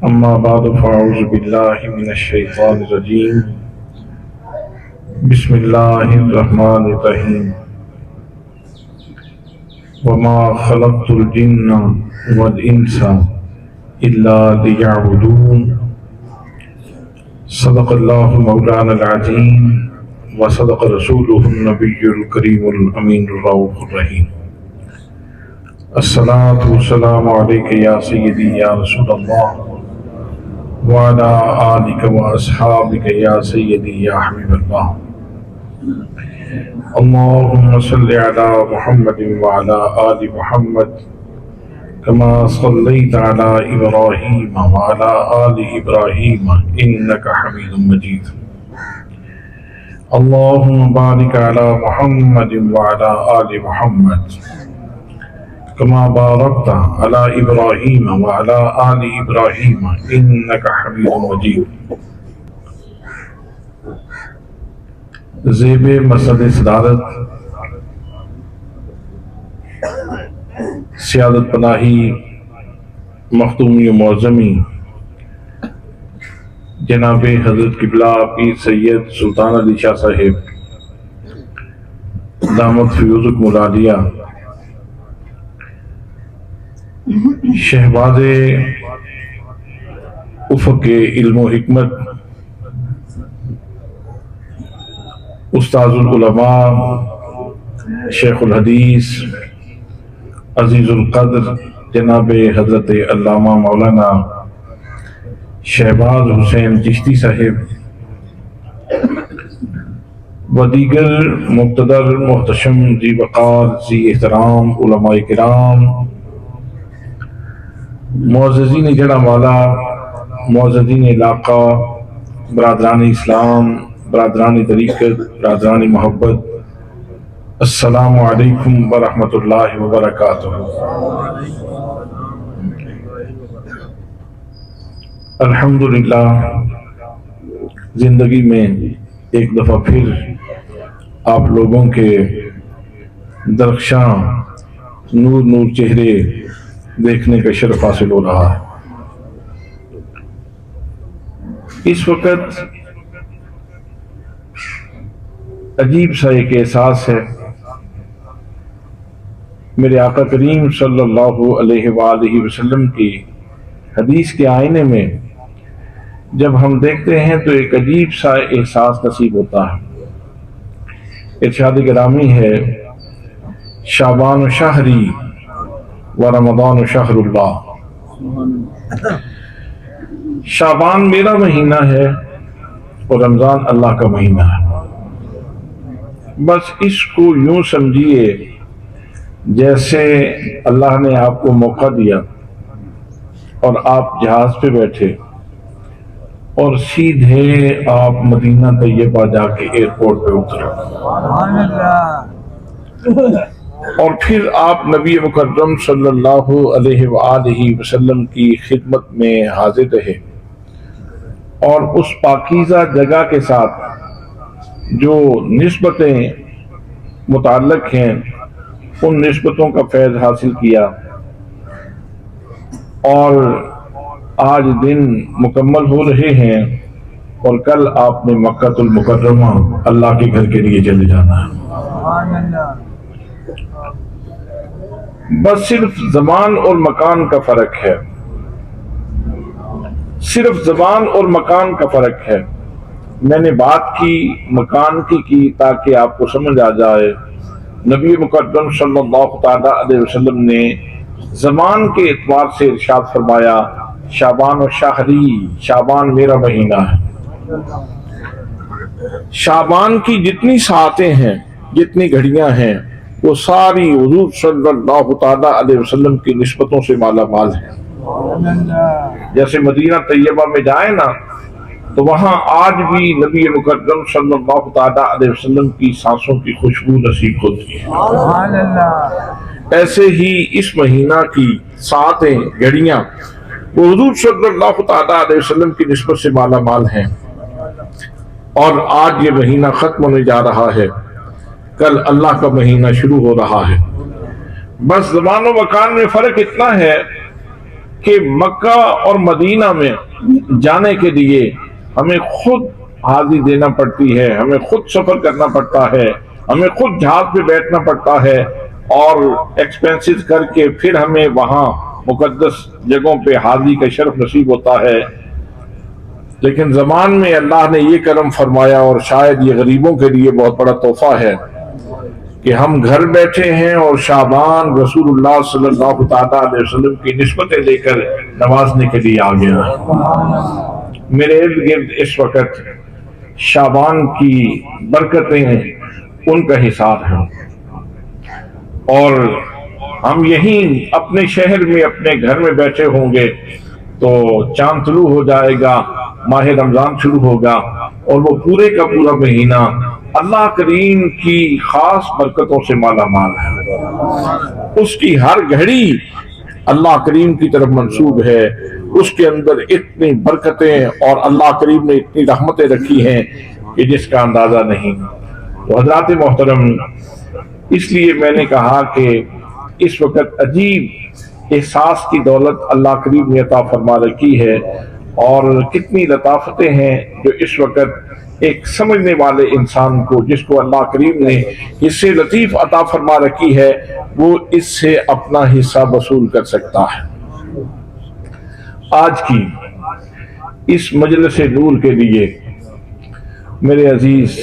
أما بعد فأعوذ بالله من الشيطان الرجيم بسم الله الرحمن الرحيم وما خلقت الجن والإنس إلا ليعبدون صدق الله مولانا العظيم وصدق رسوله النبي الكريم الأمين الرؤوف الرحيم الصلاة والسلام عليك يا سيدي يا رسول الله وعلى آلك وأصحابك يا سيدي يا حبيب الله اللهم صل على محمد وعلى آل محمد كما صليت على إبراهيم وعلى آل إبراهيم إنك حميد مجيد اللهم بارك على محمد وعلى آل محمد كما باركت على إبراهيم وعلى آل إبراهيم إنك حميد مجيد زیب مسند صدارت سیادت پناہی مختومی و معظمی جناب حضرت قبلہ پیر سید سلطان علی شاہ صاحب دامت فیوزک ملالیہ شہباز افق علم و حکمت استاذ العلماء شیخ الحدیث عزیز القدر جناب حضرت علامہ مولانا شہباز حسین چشتی صاحب و دیگر مقتدر محتشم ذی وقار ذی احترام علماء کرام معززین جڑا والا معززین علاقہ برادران اسلام برادران طریقت برادران محبت السلام علیکم ورحمۃ اللہ وبرکاتہ۔ الحمدللہ زندگی میں ایک دفعہ پھر آپ لوگوں کے درخشاں نور نور چہرے دیکھنے کا شرف حاصل ہو رہا ہے۔ اس وقت عجیب سا ایک احساس ہے، میرے آقا کریم صلی اللہ علیہ وآلہ وسلم کی حدیث کے آئینے میں جب ہم دیکھتے ہیں تو ایک عجیب سا احساس نصیب ہوتا ہے۔ ارشاد گرامی ہے شعبان شہری و رمضان شہر اللہ، شعبان میرا مہینہ ہے اور رمضان اللہ کا مہینہ ہے۔ بس اس کو یوں سمجھیے جیسے اللہ نے آپ کو موقع دیا اور آپ جہاز پہ بیٹھے اور سیدھے آپ مدینہ طیبہ جا کے ایئرپورٹ پہ اترے اور پھر آپ نبی مکرم صلی اللہ علیہ وآلہ وسلم کی خدمت میں حاضر رہے اور اس پاکیزہ جگہ کے ساتھ جو نسبتیں متعلق ہیں ان نسبتوں کا فیض حاصل کیا اور آج دن مکمل ہو رہے ہیں اور کل آپ نے مکہ المکرمہ اللہ کے گھر کے لیے چلے جانا ہے۔ بس صرف زمان اور مکان کا فرق ہے، صرف زمان اور مکان کا فرق ہے۔ میں نے بات کی مکان کی تاکہ آپ کو سمجھ آ جائے۔ نبی مکرم صلی اللہ تعالی علیہ وسلم نے زمان کے اعتبار سے ارشاد فرمایا شعبان و شہری، شعبان میرا مہینہ ہے۔ شعبان کی جتنی ساعتیں ہیں جتنی گھڑیاں ہیں وہ ساری حضور صلی اللہ تعالی علیہ وسلم کی نسبتوں سے مالا مال ہیں۔ جیسے مدینہ طیبہ میں جائیں نا تو وہاں آج بھی نبی مکرم صلی اللہ تعالی علیہ وسلم کی سانسوں کی خوشبو نصیب ہوتی ہے۔ ایسے ہی اس مہینہ کی ساعتیں گھڑیاں وہ حضور صلی اللہ تعالی علیہ وسلم کی نسبت سے مالا مال ہیں، اور آج یہ مہینہ ختم ہونے جا رہا ہے، کل اللہ کا مہینہ شروع ہو رہا ہے۔ بس زمان و مکان میں فرق اتنا ہے کہ مکہ اور مدینہ میں جانے کے لیے ہمیں خود حاضری دینا پڑتی ہے، ہمیں خود سفر کرنا پڑتا ہے، ہمیں خود جہاز پہ بیٹھنا پڑتا ہے اور ایکسپینسز کر کے پھر ہمیں وہاں مقدس جگہوں پہ حاضری کا شرف نصیب ہوتا ہے۔ لیکن زمان میں اللہ نے یہ کرم فرمایا، اور شاید یہ غریبوں کے لیے بہت بڑا تحفہ ہے، کہ ہم گھر بیٹھے ہیں اور شعبان رسول اللہ صلی اللہ تعالیٰ علیہ وسلم کی نسبتیں لے کر نوازنے کے لیے آ گیا ہے۔ میرے ارد گرد اس وقت شعبان کی برکتیں ان کا حساب ہے، اور ہم یہیں اپنے شہر میں اپنے گھر میں بیٹھے ہوں گے تو چاند طلوع ہو جائے گا، ماہ رمضان شروع ہوگا، اور وہ پورے کا پورا مہینہ اللہ کریم کی خاص برکتوں سے مالا مال ہے۔ اس کی ہر گھڑی اللہ کریم کی طرف منسوب ہے، اس کے اندر اتنی برکتیں اور اللہ کریم نے اتنی رحمتیں رکھی ہیں کہ جس کا اندازہ نہیں۔ تو حضرات محترم، اس لیے میں نے کہا کہ اس وقت عجیب احساس کی دولت اللہ کریم نے عطا فرما رکھی ہے، اور کتنی لطافتیں ہیں جو اس وقت ایک سمجھنے والے انسان کو، جس کو اللہ کریم نے اس سے لطیف عطا فرما رکھی ہے، وہ اس سے اپنا حصہ وصول کر سکتا ہے۔ آج کی اس مجلس نور کے لیے میرے عزیز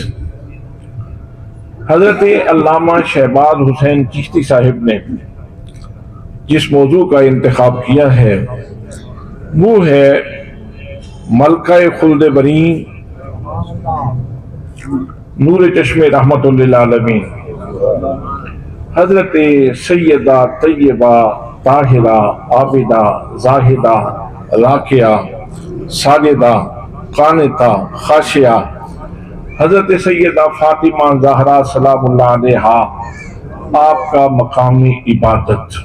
حضرت علامہ شہباز حسین چشتی صاحب نے جس موضوع کا انتخاب کیا ہے وہ ہے ملکہ خلد برین نور چشم رحمت للعالمین، حضرت سیدہ طیبہ طاہرہ عابدہ زاہدہ راکعہ ساجدہ قانتہ خاشعہ حضرت سیدہ فاطمہ زہرا سلام اللہ علیہا، آپ کا مقام عبادت۔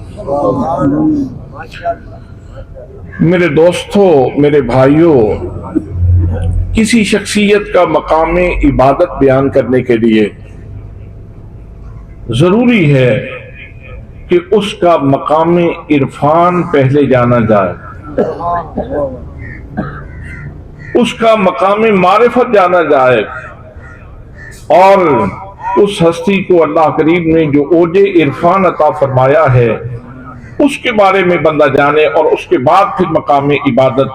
میرے دوستوں، میرے بھائیوں، کسی شخصیت کا مقام عبادت بیان کرنے کے لیے ضروری ہے کہ اس کا مقام عرفان پہلے جانا جائے، اس کا مقام معرفت جانا جائے، اور اس ہستی کو اللہ کریم نے جو اوج عرفان عطا فرمایا ہے اس کے بارے میں بندہ جانے، اور اس کے بعد پھر مقام عبادت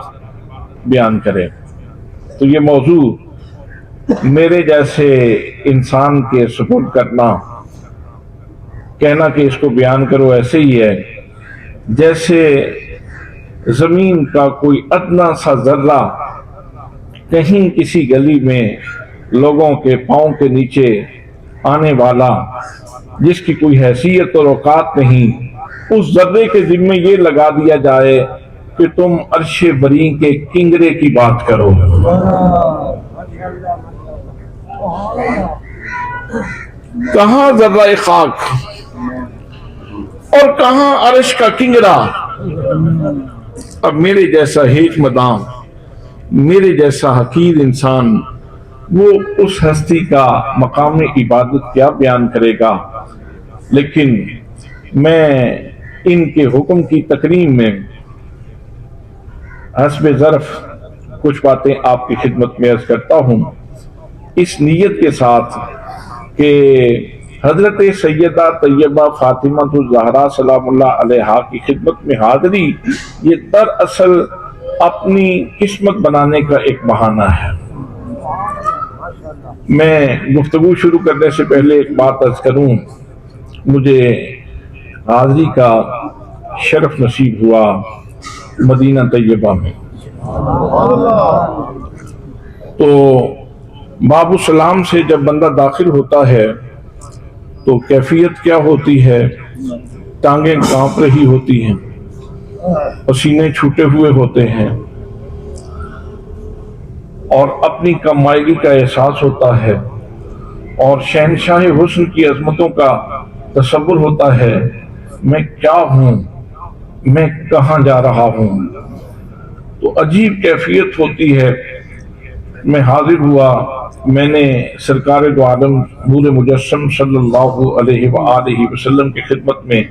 بیان کرے۔ تو یہ موضوع میرے جیسے انسان کے سپرد کرنا، کہنا کہ اس کو بیان کرو، ایسے ہی ہے جیسے زمین کا کوئی ادنا سا ذرہ کہیں کسی گلی میں لوگوں کے پاؤں کے نیچے آنے والا، جس کی کوئی حیثیت اور اوقات نہیں، اس ذرے کے ذمے یہ لگا دیا جائے کہ تم عرش بری کے کنگرے کی بات کرو۔ کہاں ذرہ خاک اور کہاں عرش کا کنگرا؟ اب میرے جیسا ہیچ مدام، میرے جیسا حقیر انسان، وہ اس ہستی کا مقام عبادت کیا بیان کرے گا؟ لیکن میں ان کے حکم کی تکریم میں حسب ظرف کچھ باتیں آپ کی خدمت میں عرض کرتا ہوں، اس نیت کے ساتھ کہ حضرت سیدہ طیبہ فاطمہ الزہرا سلام اللہ علیہا کی خدمت میں حاضری یہ دراصل اپنی قسمت بنانے کا ایک بہانہ ہے۔ میں گفتگو شروع کرنے سے پہلے ایک بات عرض کروں، مجھے حاضری کا شرف نصیب ہوا مدینہ طیبہ میں، تو باب السلام سے جب بندہ داخل ہوتا ہے تو کیفیت کیا ہوتی ہے؟ ٹانگیں کانپ رہی ہوتی ہیں، پسینے چھوٹے ہوئے ہوتے ہیں، اور اپنی کمائیگی کا احساس ہوتا ہے، اور شہنشاہ حسن کی عظمتوں کا تصور ہوتا ہے، میں کیا ہوں، میں کہاں جا رہا ہوں؟ تو عجیب کیفیت ہوتی ہے۔ میں حاضر ہوا، میں نے سرکار دو عالم نور مجسم صلی اللہ علیہ وآلہ وسلم کی خدمت میں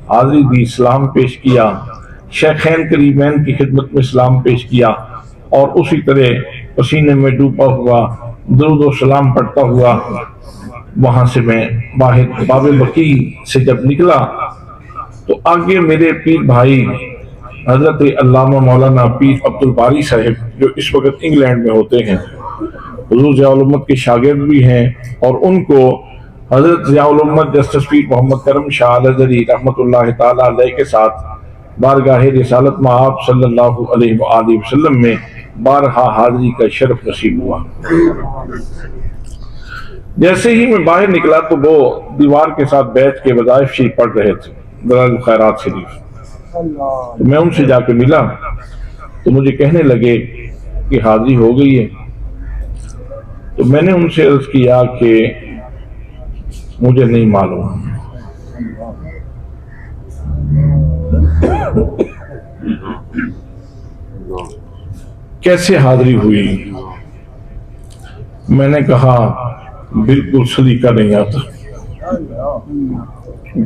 حاضری دی، اسلام پیش کیا، शेखैन करीमैन की खिदमत में सलाम पेश किया और उसी तरह पसीने में डूबा हुआ दरूद सलाम पढ़ता हुआ वहां से मैं बाहर बाब बकी से जब निकला तो आगे मेरे पीर भाई हजरत अल्लामा मौलाना पीर अब्दुल बारी साहब जो इस वक्त इंग्लैंड में होते हैं, हुजूर ज़ियाउल उम्मत के शागिर्द भी हैं, और उनको हजरत ज़ियाउल उम्मत जस्टिस पीर मोहम्मद करम शाह अल-अज़हरी रहमतुल्लाह ताला अलैह के साथ बारगाह रिसालत में आप सल्लल्लाहु अलैहि वसल्लम में बारहा हाज़री का शरफ नसीब हुआ। जैसे ही मैं बाहर निकला तो वो दीवार के साथ बैठ के वज़ाइफ शरीफ पढ़ रहे थे, दलाइल खैरात शरीफ। तो मैं उनसे जाके मिला तो मुझे कहने लगे कि हाज़री हो गई है। तो मैंने उनसे अर्ज किया कि मुझे नहीं मालूम। कैसे हाज़री हुई? मैंने कहा बिल्कुल सलीका नहीं आता,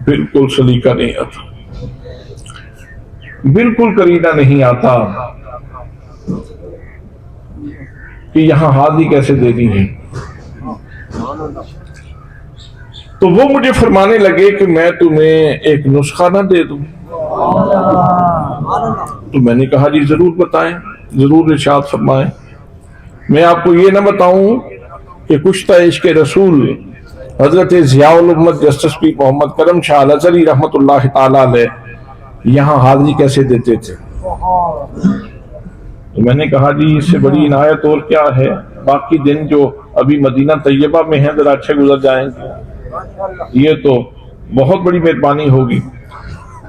बिल्कुल सलीका नहीं आता, बिल्कुल करीना नहीं आता कि यहां हाज़री कैसे देनी है। तो वो मुझे फरमाने लगे कि मैं तुम्हें एक नुस्खा ना दे दूं। तो मैंने कहा जी जरूर बताएं, जरूर इरशाद फरमाएं। मैं आपको ये ना बताऊं कि कुश्ता इश्क रसूल हजरत ज़ियाउल उम्मत जस्टिस पीर मोहम्मद करम शाह अल-अज़हरी रहमतुल्लाह ताला अलैह यहाँ हाज़री कैसे देते थे। तो मैंने कहा जी इससे बड़ी इनायत और क्या है, बाकी दिन जो अभी मदीना तैयबा में है जरा अच्छे गुजर जाएंगे, ये तो बहुत बड़ी मेहरबानी होगी।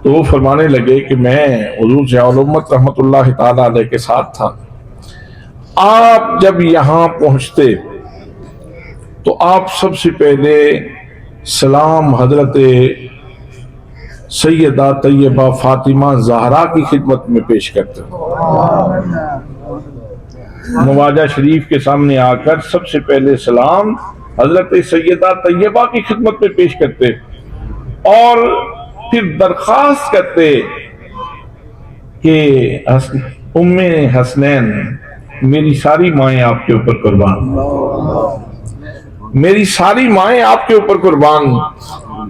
तो वो फरमाने लगे कि मैं हुजूर ज़ियाउल उम्मत रहमतुल्लाह ताला अलैह के साथ था। आप जब यहाँ पहुँचते तो आप सबसे पहले सलाम हजरत सैयदा तैयबा फातिमा ज़हरा की खिदमत में पेश करते। नवाजा शरीफ के सामने आकर सबसे पहले सलाम हजरत सैयदा तैयबा की खिदमत में पेश करते और फिर दरख्वास्त करते कि उम्मे हसनैन मेरी सारी माएँ आपके ऊपर कुर्बान, मेरी सारी माएँ आपके ऊपर कुर्बान,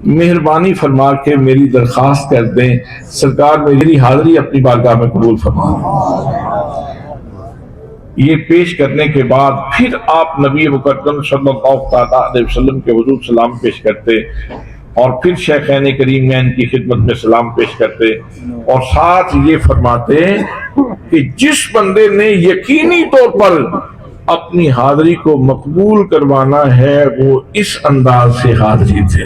मेहरबानी फरमा के मेरी दरख्वास्त कर दें, सरकार मेरी हाज़री अपनी बारगाह में कबूल फरमा। ये पेश करने के बाद फिर आप नबी मुकद्दम सल्लल्लाहु अलैहि वसल्लम के हुजूर सलाम पेश करते और फिर शेखैन करीमैन की खिदमत में सलाम पेश करते और साथ ये फरमाते कि जिस बंदे ने यकीनी तौर पर अपनी हाज़री को मकबूल करवाना है वो इस अंदाज से हाज़री थे।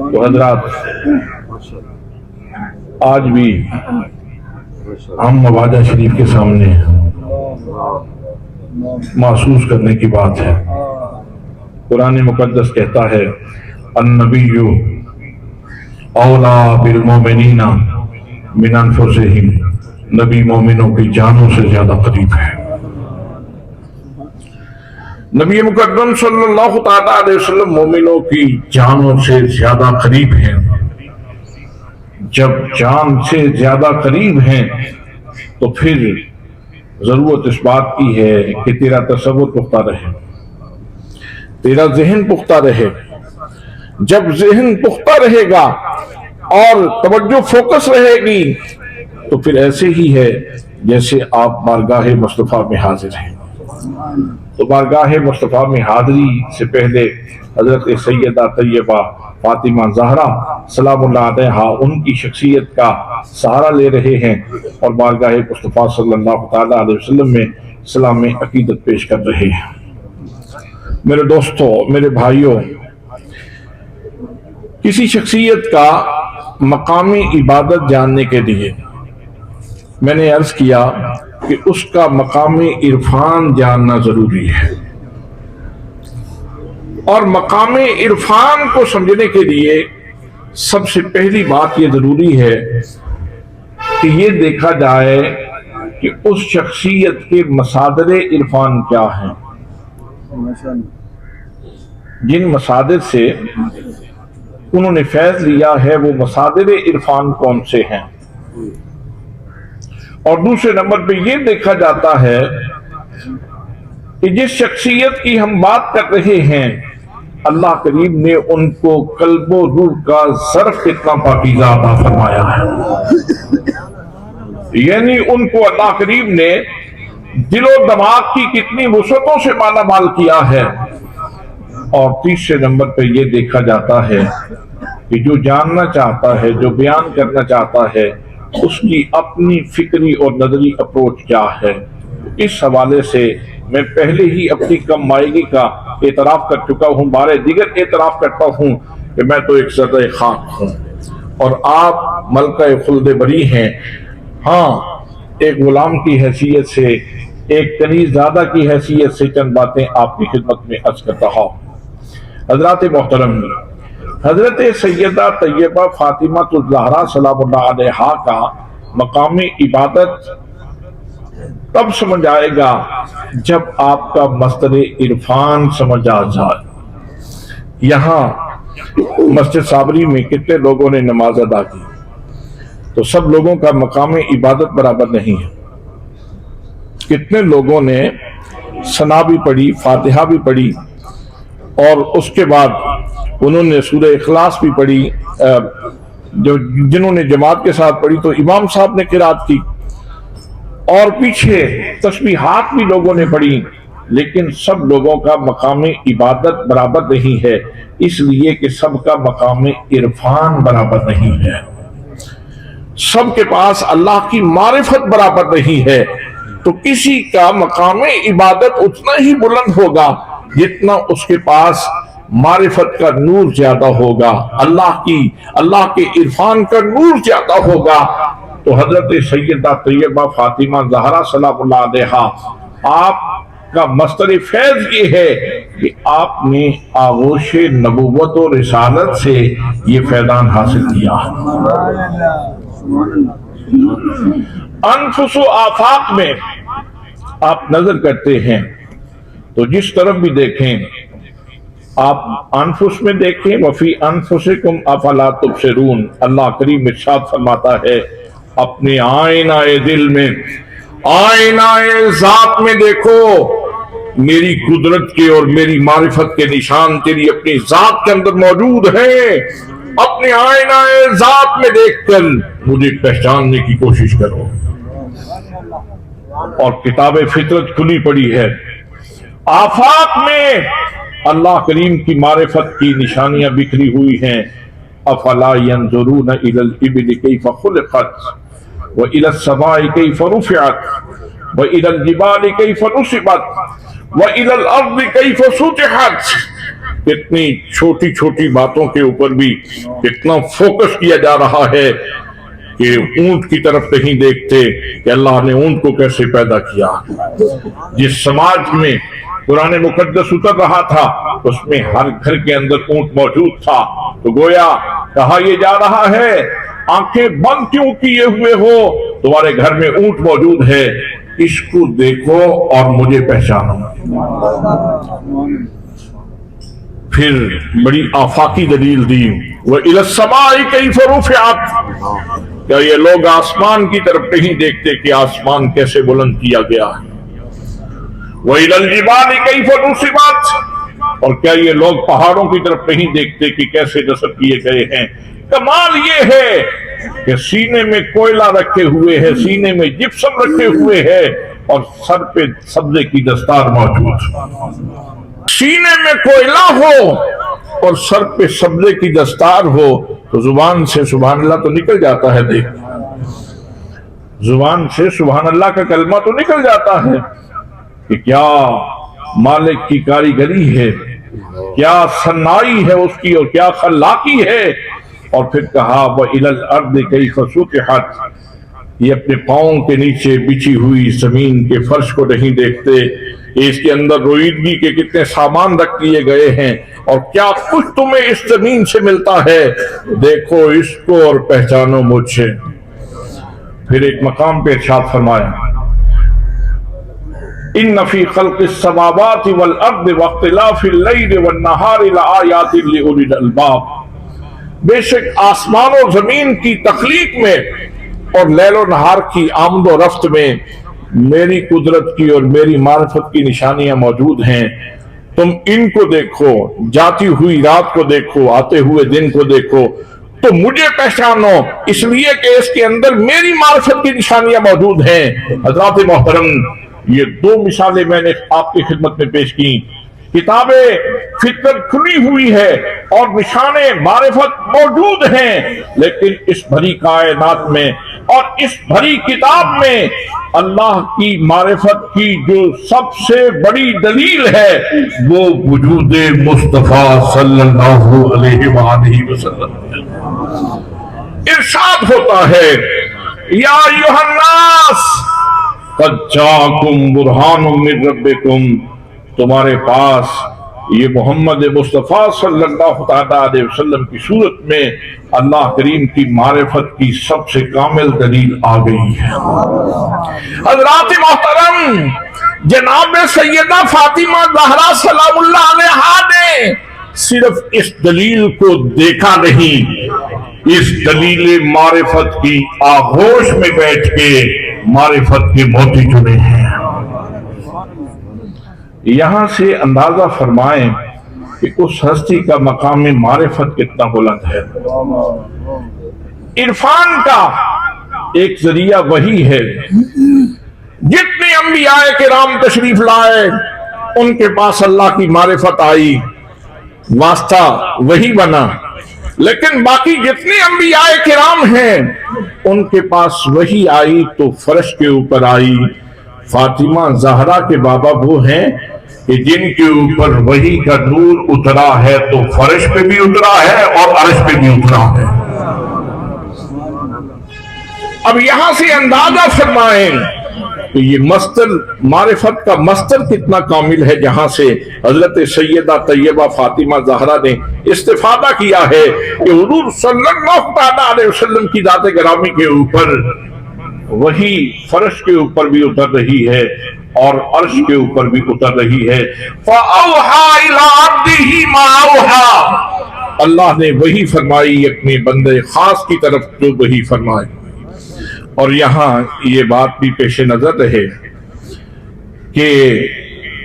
तो हजरात आज भी हम नवाजा शरीफ के सामने महसूस करने की बात है। कुरान मुकद्दस कहता है अन्नबिय्यु औला बिल मोमिनीना मिन अनफुसिहिम, नबी मोमिनों की जानों से ज्यादा करीब है। नबी मुकद्दम सल्लल्लाहु अलैहि वसल्लम मोमिनों की जानों से ज्यादा करीब हैं। जब जान से ज्यादा करीब हैं तो फिर जरूरत इस बात की है कि तेरा तसव्वुर पुख्ता रहे, तेरा ज़हन पुख्ता रहे। जब ज़हन पुख्ता रहेगा और तवज्जो फोकस रहेगी तो फिर ऐसे ही है जैसे आप बारगाह मुस्तफ़ा में हाजिर हैं। तो बारगाह मुस्तफ़ा में हाज़री से पहले हजरत सैयदा तैयबा फातिमा ज़हरा सलामुल्लाह अलैहा उनकी शख्सियत का सहारा ले रहे हैं और बारगाह मुस्तफ़ा सल्लल्लाहु ताला अलैहि वसल्लम में सलाम अकीदत पेश कर रहे हैं। मेरे दोस्तों, मेरे भाइयों, किसी शख्सियत का मकामी इबादत जानने के लिए मैंने अर्ज किया कि उसका मकामी इरफान जानना जरूरी है और मकामी इरफान को समझने के लिए सबसे पहली बात यह जरूरी है कि ये देखा जाए कि उस शख्सियत के मसादर इरफान क्या हैं। जिन मसादिर से उन्होंने फैज लिया है, वो मसादिर इरफान कौन से हैं। और दूसरे नंबर पे ये देखा जाता है कि जिस शख्सियत की हम बात कर रहे हैं, अल्लाह करीम ने उनको कल्बो रूह का ज़र्फ कितना पाकीज़ा अता फरमाया है, यानी उनको अल्लाह करीम ने दिलो दिमाग की कितनी वुसअतों से माला माल किया है। और तीसरे नंबर पे ये देखा जाता है कि जो जानना चाहता है, जो बयान करना चाहता है, उसकी अपनी फिक्री और नजरी अप्रोच क्या है। इस हवाले से मैं पहले ही अपनी कम मायगी का एतराफ कर चुका हूँ, बारे दिगर एतराफ करता हूँ कि मैं तो एक ज़र्रे खाक हूँ और आप मलका खुल्द बरी हैं। हाँ, एक गुलाम की हैसियत से, एक कनीज़ादा की हैसियत से चंद बातें आपकी खिदमत में अर्ज करता हूँ। हजरात मोहतरम, हजरत सैयदा तैयबा फातिमा ज़हरा सलामुल्लाह अलैहा का मकाम इबादत तब समझ आएगा जब आपका मस्तर इरफान समझ आ जाए। यहाँ मस्जिद साबरी में कितने लोगों ने नमाज अदा की, तो सब लोगों का मकाम इबादत बराबर नहीं है। कितने लोगों ने सना भी पढ़ी, फातिहा भी पढ़ी और उसके बाद उन्होंने सूरह इखलास भी पढ़ी। जो जिन्होंने जमात के साथ पढ़ी तो इमाम साहब ने किरात की और पीछे तस्बीहात भी लोगों ने पढ़ी, लेकिन सब लोगों का मकाम इबादत बराबर नहीं है, इसलिए कि सबका मकाम इरफान बराबर नहीं है। सबके पास अल्लाह की मारिफत बराबर नहीं है। तो किसी का मकाम इबादत उतना ही बुलंद होगा जितना उसके पास मारिफत का नूर ज्यादा होगा, अल्लाह के इरफान का नूर ज्यादा होगा। तो हजरत सैयदा तैयबा फातिमा ज़हरा सलामुल्लाह अलैहा, आपका मस्तर फैज ये है कि आपने आगोश नबुव्वत और रिसालत से ये फैदान हासिल किया। अनफुसु आफाक में आप नजर करते हैं तो जिस तरफ भी देखें, आप अनफुस में देखें, वफी अनफुसिकुम अफला तुबसिरून, अल्लाह करीम इरशाद फरमाता है अपने आईनाए दिल में, आईनाए जात में देखो, मेरी कुदरत के और मेरी मारिफत के निशान तेरी अपनी जात के अंदर मौजूद है। अपने आईनाए जात में देखकर मुझे पहचानने की कोशिश करो। और किताबे फितरत खुली पड़ी है, आफाक में अल्लाह करीम की मारिफत की निशानियां बिखरी हुई हैं। अफला यंजुरून इलल इबिल कैफ खुलिकत व इलस समाई कैफ रुफिअत व इलल जिबाल कैफ नुसिबत व इलल अर्द कैफ सुतिहत। कितनी छोटी छोटी बातों के ऊपर भी कितना फोकस किया जा रहा है कि ऊंट की तरफ नहीं देखते कि अल्लाह ने ऊंट को कैसे पैदा किया। जिस समाज में कुरान मुकद्दस उतर रहा था उसमें हर घर के अंदर ऊंट मौजूद था, तो गोया कहा यह जा रहा है आंखें बंद क्यों किए हुए हो, तुम्हारे घर में ऊंट मौजूद है, इसको देखो और मुझे पहचानो। फिर बड़ी आफाकी दलील दी, वह इलस समाई कैफ रुफिअत, क्या ये लोग आसमान की तरफ नहीं देखते कि आसमान कैसे बुलंद किया गया है। वह इलल जिबाल कैफ नुसिबत, और क्या ये लोग पहाड़ों की तरफ नहीं देखते कि कैसे नस्ब किए गए हैं। कमाल ये है कि सीने में कोयला रखे हुए है, सीने में जिप्सम रखे हुए है और सर पे सब्जे की दस्तार मौजूद। सीने में कोयला हो और सर पे सब्जे की दस्तार हो तो जुबान से सुभान अल्लाह तो निकल जाता है। देख, जुबान से सुभान अल्लाह का कलमा तो निकल जाता है कि क्या मालिक की कारीगरी है, क्या सन्नाई है उसकी और क्या खल्लाकी है। और फिर कहा वह इलल अर्द कैफ सुतिहत, ये अपने पाँव के नीचे बिछी हुई जमीन के फर्श को नहीं देखते, इसके अंदर रोईदगी के कितने सामान रख दिए गए हैं और क्या कुछ तुम्हें इस जमीन से मिलता है, देखो इसको और पहचानो मुझे। फिर एक मकाम पे इरशाद फरमाया, इन्न फी खल्क़िस समावाति वल अर्दि वख्तिलाफ़िल लैलि वन नहारि लआयातिन लिउलिल अलबाब, बेशक आसमान और जमीन की तख्लीक में और लैलो नहार की आमद और रफ्त में मेरी कुदरत की और मेरी मारिफत की निशानियां मौजूद हैं। तुम इनको देखो, जाती हुई रात को देखो, आते हुए दिन को देखो, तो मुझे पहचानो, इसलिए कि इसके अंदर मेरी मारिफत की निशानियां मौजूद हैं। हज़रात मोहतरम, ये दो मिसालें मैंने आपकी खिदमत में पेश की। किताबें फितरत खुली हुई है और निशाने मारिफत मौजूद हैं, लेकिन इस भरी कायनात में और इस भरी किताब में अल्लाह की मारिफत की जो सबसे बड़ी दलील है वो वजूद मुस्तफा सल्लल्लाहु अलैहि वसल्लम है। इरशाद होता है, या अय्युहन्नास क़द जाअकुम बुरहानुम मिन रब्बिकुम, तुम्हारे पास ये मोहम्मद मुस्तफ़ा सल्लल्लाहु अलैहि वसल्लम की सूरत में अल्लाह करीम की मारिफत की सबसे कामिल दलील आ गई है। हज़रात मोहतरम, जनाब सैयदा फातिमा ज़हरा सलामुल्लाह अलैहा ने सिर्फ इस दलील को देखा नहीं, इस दलील मारिफत की आगोश में बैठ के मारिफत के मोती चुने हैं। यहां से अंदाजा फरमाएं कि उस हस्ती का मकाम मारिफत कितना बुलंद है। इरफान का एक जरिया वही है। जितने अंबियाए किराम तशरीफ लाए उनके पास अल्लाह की मारिफत आई, वास्ता वही बना, लेकिन बाकी जितने अंबियाए किराम हैं उनके पास वही आई तो फर्श के ऊपर आई। फातिमा ज़हरा के बाबा वो हैं कि जिनके ऊपर वही का नूर उतरा है तो फर्श पे भी उतरा है और अर्श पे भी उतरा है। अब यहां से अंदाजा फरमाएं कि ये मस्तर मारिफत का मस्तर कितना कामिल है, जहां से हजरत सैयदा तैयबा फातिमा ज़हरा ने इस्तिफादा किया है कि हुजूर सल्लल्लाहु अलैहि वसल्लम की जात गिरामी के ऊपर वही फर्श के ऊपर भी उतर रही है और अर्श के ऊपर भी उतर रही है। फ़अौहा इला अब्दिही मा औहा, अल्लाह ने वही फरमाई अपने बंदे खास की तरफ जो वही फरमाए। और यहाँ ये बात भी पेश नजर रहे कि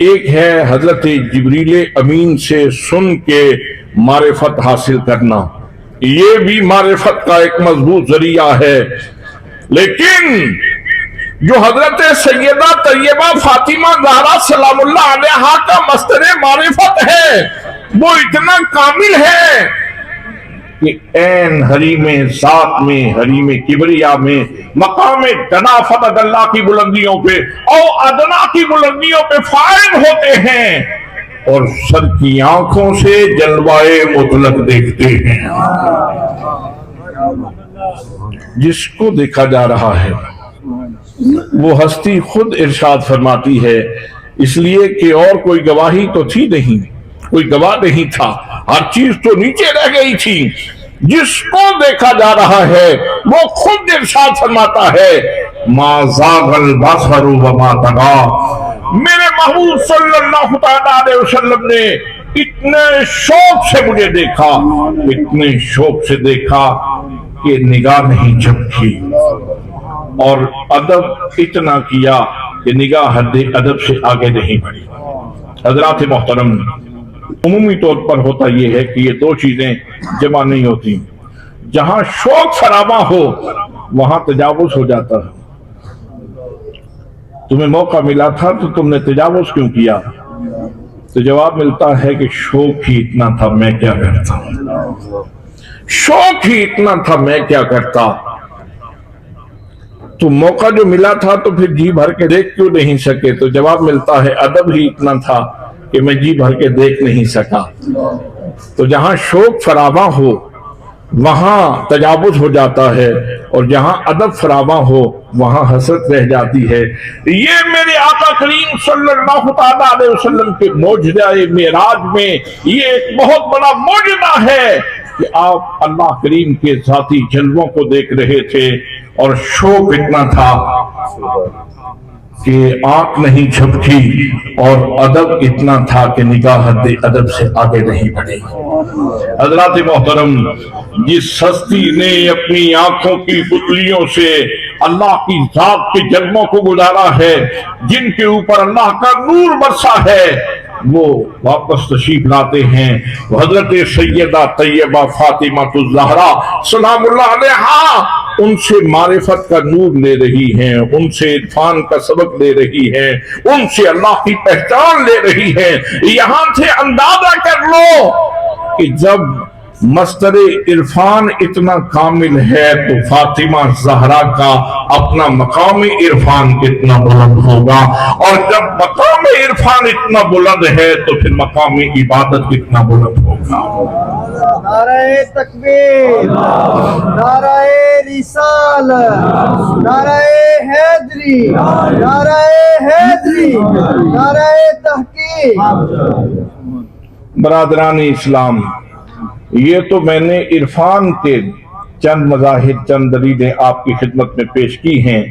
एक है हजरत जिब्रील अमीन से सुन के मारिफत हासिल करना, ये भी मारिफत का एक मजबूत जरिया है, लेकिन जो हजरत सैयदा तैयबा फातिमा ज़हरा सलामुल्लाह अलैहा का मस्तरे मारिफत है वो इतना कामिल है कि ऐन हरीमे ज़ात में, हरीमे किबरिया में, मकाम तनाफत अल्लाह की बुलंदियों पे और अदना की बुलंदियों पे फाइल होते हैं और सर की आंखों से जलवाए मुतलक देखते हैं। जिसको देखा जा रहा है वो हस्ती खुद इरशाद फरमाती है, इसलिए कि और कोई गवाही तो थी नहीं, कोई गवाह नहीं था, हर चीज तो नीचे रह गई थी। जिसको देखा जा रहा है वो खुद इरशाद फरमाता है, मा ज़ागल बसरु व मा तगा, मेरे महबूब सल्लल्लाहु अलैहि वसल्लम ने इतने शौक से मुझे देखा, इतने शौक से देखा कि निगाह नहीं झपकी और अदब इतना किया कि निगाह हद अदब से आगे नहीं बढ़ी। हज़रात मोहतरम, उमूमी तौर पर होता यह है कि ये दो चीजें जमा नहीं होती। जहां शौक फरामा हो वहां तजावुज हो जाता है। तुम्हें मौका मिला था तो तुमने तजावुज क्यों किया? तो जवाब मिलता है कि शौक ही इतना था, मैं क्या करता, शौक ही इतना था, मैं क्या करता। तो मौका जो मिला था तो फिर जी भर के देख क्यों नहीं सके? तो जवाब मिलता है अदब ही इतना था कि मैं जी भर के देख नहीं सका। तो जहां शौक फरावा हो वहां तजावुज हो जाता है और जहां अदब फरावा हो वहां हसरत रह जाती है। ये मेरे आका करीम सल्लल्लाहु अलैहि वसल्लम के मौजज़े मेराज में ये एक बहुत बड़ा मौजज़ा है कि आप अल्लाह करीम के ज़ाती जलवों को देख रहे थे और शौक इतना था। کہ آنکھ نہیں جھپکی اور ادب اتنا تھا کہ نگاہ حد ادب سے آگے نہیں بڑھی۔ حضرات محترم، جس ہستی نے اپنی آنکھوں کی پتلیوں سے اللہ کی ذات کے جلووں کو گزارا ہے، جن کے اوپر اللہ کا نور برسا ہے، وہ واپس تشریف لاتے ہیں۔ حضرت سیدہ طیبہ فاطمہ الزہرا سلام اللہ علیہا ان سے معرفت کا نور لے رہی ہیں، ان سے عرفان کا سبق لے رہی ہیں، ان سے اللہ کی پہچان لے رہی ہیں۔ یہاں سے اندازہ کر لو کہ جب مصدر عرفان اتنا کامل ہے تو فاطمہ زہرا کا اپنا مقام عرفان کتنا بلند ہوگا، اور جب مقام عرفان اتنا بلند ہے تو پھر مقام عبادت کتنا بلند ہوگا۔ نعرہ تکبیر، نعرہ رسالت، نعرہ حیدری، نعرہ حیدری، نعرہ تحقیق۔ برادران اسلام، یہ تو میں نے عرفان کے چند مظاہر، چند دلیلیں آپ کی خدمت میں پیش کی ہیں۔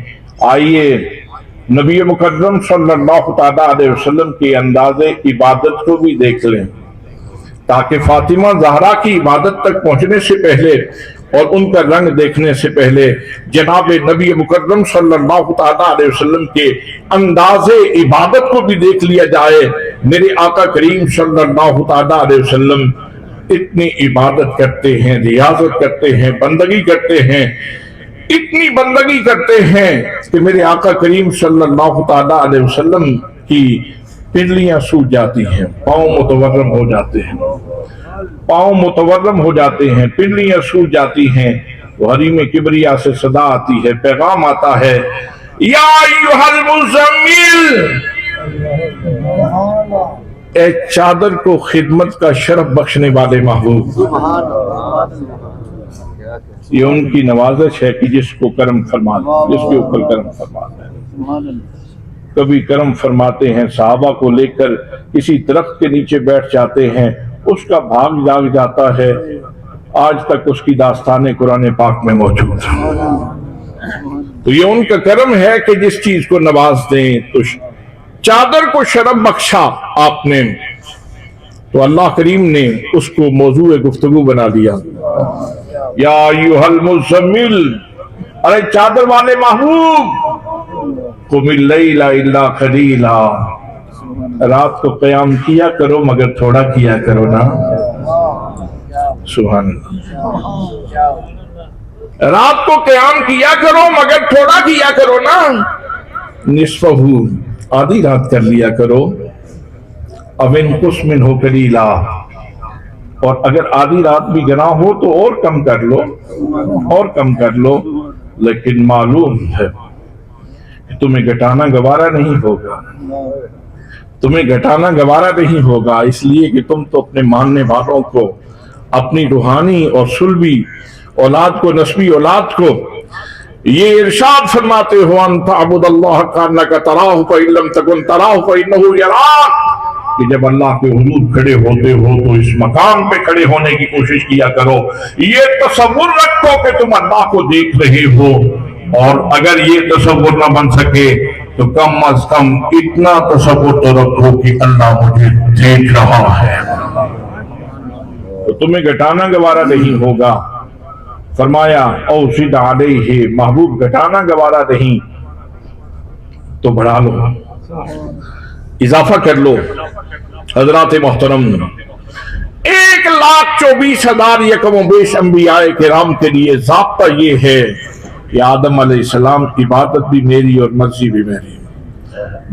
آئیے نبی مکرم صلی اللہ تعالیٰ علیہ وسلم کے انداز عبادت کو بھی دیکھ لیں، تاکہ فاطمہ زہرا کی عبادت تک پہنچنے سے پہلے اور ان کا رنگ دیکھنے سے پہلے جناب نبی مکرم صلی اللہ تعالیٰ علیہ وسلم کے انداز عبادت کو بھی دیکھ لیا جائے۔ میرے آقا کریم صلی اللہ تعالیٰ علیہ وسلم اتنی عبادت کرتے ہیں، ریاضت کرتے ہیں، بندگی کرتے ہیں، اتنی بندگی کرتے ہیں کہ میرے آقا کریم صلی اللہ تعالیٰ علیہ وسلم کی پنڈلیاں سوج جاتی ہیں، پاؤں متورم ہو جاتے ہیں، پاؤں متورم ہو جاتے ہیں، پنڈلیاں سوج جاتی ہیں۔ تو حریم کبریا سے صدا آتی ہے، پیغام آتا ہے، یا ایھا المزمل، اے چادر کو خدمت کا شرف بخشنے والے محبوب۔ یہ ان کی نوازش ہے کہ جس کو کرم فرماتے ہیں، جس کے اوپر کرم فرماتے ہیں۔ کبھی کرم فرماتے ہیں، صحابہ کو لے کر کسی درخت کے نیچے بیٹھ جاتے ہیں، اس کا بھاگ جاگ جاتا ہے، آج تک اس کی داستانیں قرآن پاک میں موجود ہیں۔ تو یہ ان کا کرم ہے کہ جس چیز کو نواز دیں، تو چادر کو شرف بخشا آپ نے، تو اللہ کریم نے اس کو موضوع گفتگو بنا دیا۔ یا ایھا المزمل، ارے چادر والے محبوب، قم اللیل الا قلیلا، رات کو قیام کیا کرو مگر تھوڑا کیا کرو نا۔ سبحان اللہ، رات کو قیام کیا کرو مگر تھوڑا کیا کرو نا، نصفہ، آدھی رات کر لیا کرو، او انقص منہ قلیلا، اور اگر آدھی رات بھی گناہ ہو تو اور کم کر لو، اور کم کر لو، لیکن معلوم ہے کہ تمہیں گھٹانا گوارا نہیں ہوگا، تمہیں گھٹانا گوارا نہیں ہوگا، اس لیے کہ تم تو اپنے ماننے والوں کو، اپنی روحانی اور صلبی اولاد کو، نسبی اولاد کو یہ ارشاد فرماتے ہو، ان تعبد اللہ کانک تراہ فإن لم تکن تراہ فإنہ یراک، کہ جب اللہ کے حضور کھڑے ہوتے ہو تو اس مقام پہ کھڑے ہونے کی کوشش کیا کرو، یہ تصور رکھو کہ تم اللہ کو دیکھ رہے ہو، اور اگر یہ تصور نہ بن سکے تو کم از کم اتنا تصور تو رکھو کہ اللہ مجھے دیکھ رہا ہے، تو تمہیں گھٹانا گوارا نہیں ہوگا۔ فرمایا او زد علیہ، محبوب گھٹانا گوارا نہیں تو بڑھا لو، اضافہ کر لو۔ حضرات محترم، 1,24,000 یکم و بیش انبیاء کرام کے لیے ضابطہ یہ ہے کہ آدم علیہ السلام عبادت بھی میری اور مرضی بھی میری،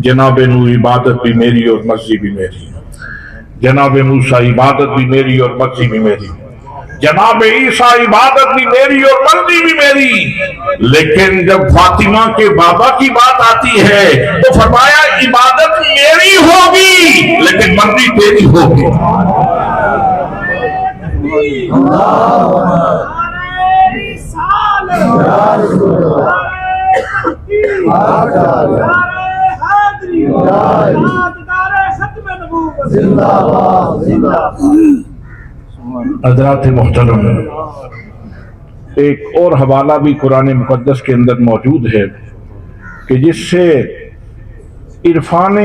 جناب نوح عبادت بھی میری اور مرضی بھی میری، جناب موسیٰ عبادت بھی میری اور مرضی بھی میری، جناب عیسیٰ عبادت بھی میری اور مرضی بھی میری، لیکن جب فاطمہ کے بابا کی بات آتی ہے تو فرمایا عبادت میری ہوگی لیکن مرضی تیری ہوگی۔ حضرات محترم، ایک اور حوالہ بھی قرآن مقدس کے اندر موجود ہے کہ جس سے इरफान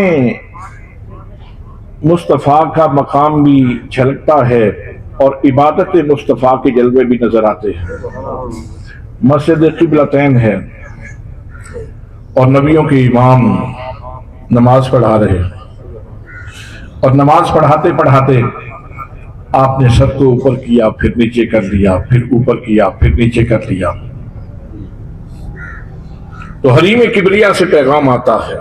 मुस्तफ़ा का मकाम भी झलकता है और इबादत मुस्तफ़ा के जलवे भी नजर आते हैं। मस्जिद क़िबलतैन है और नबियों के इमाम नमाज पढ़ा रहे और नमाज पढ़ाते पढ़ाते आपने सर को ऊपर किया, फिर नीचे कर लिया, फिर ऊपर किया, फिर नीचे कर लिया। तो हरीम किबरिया से पैगाम आता है।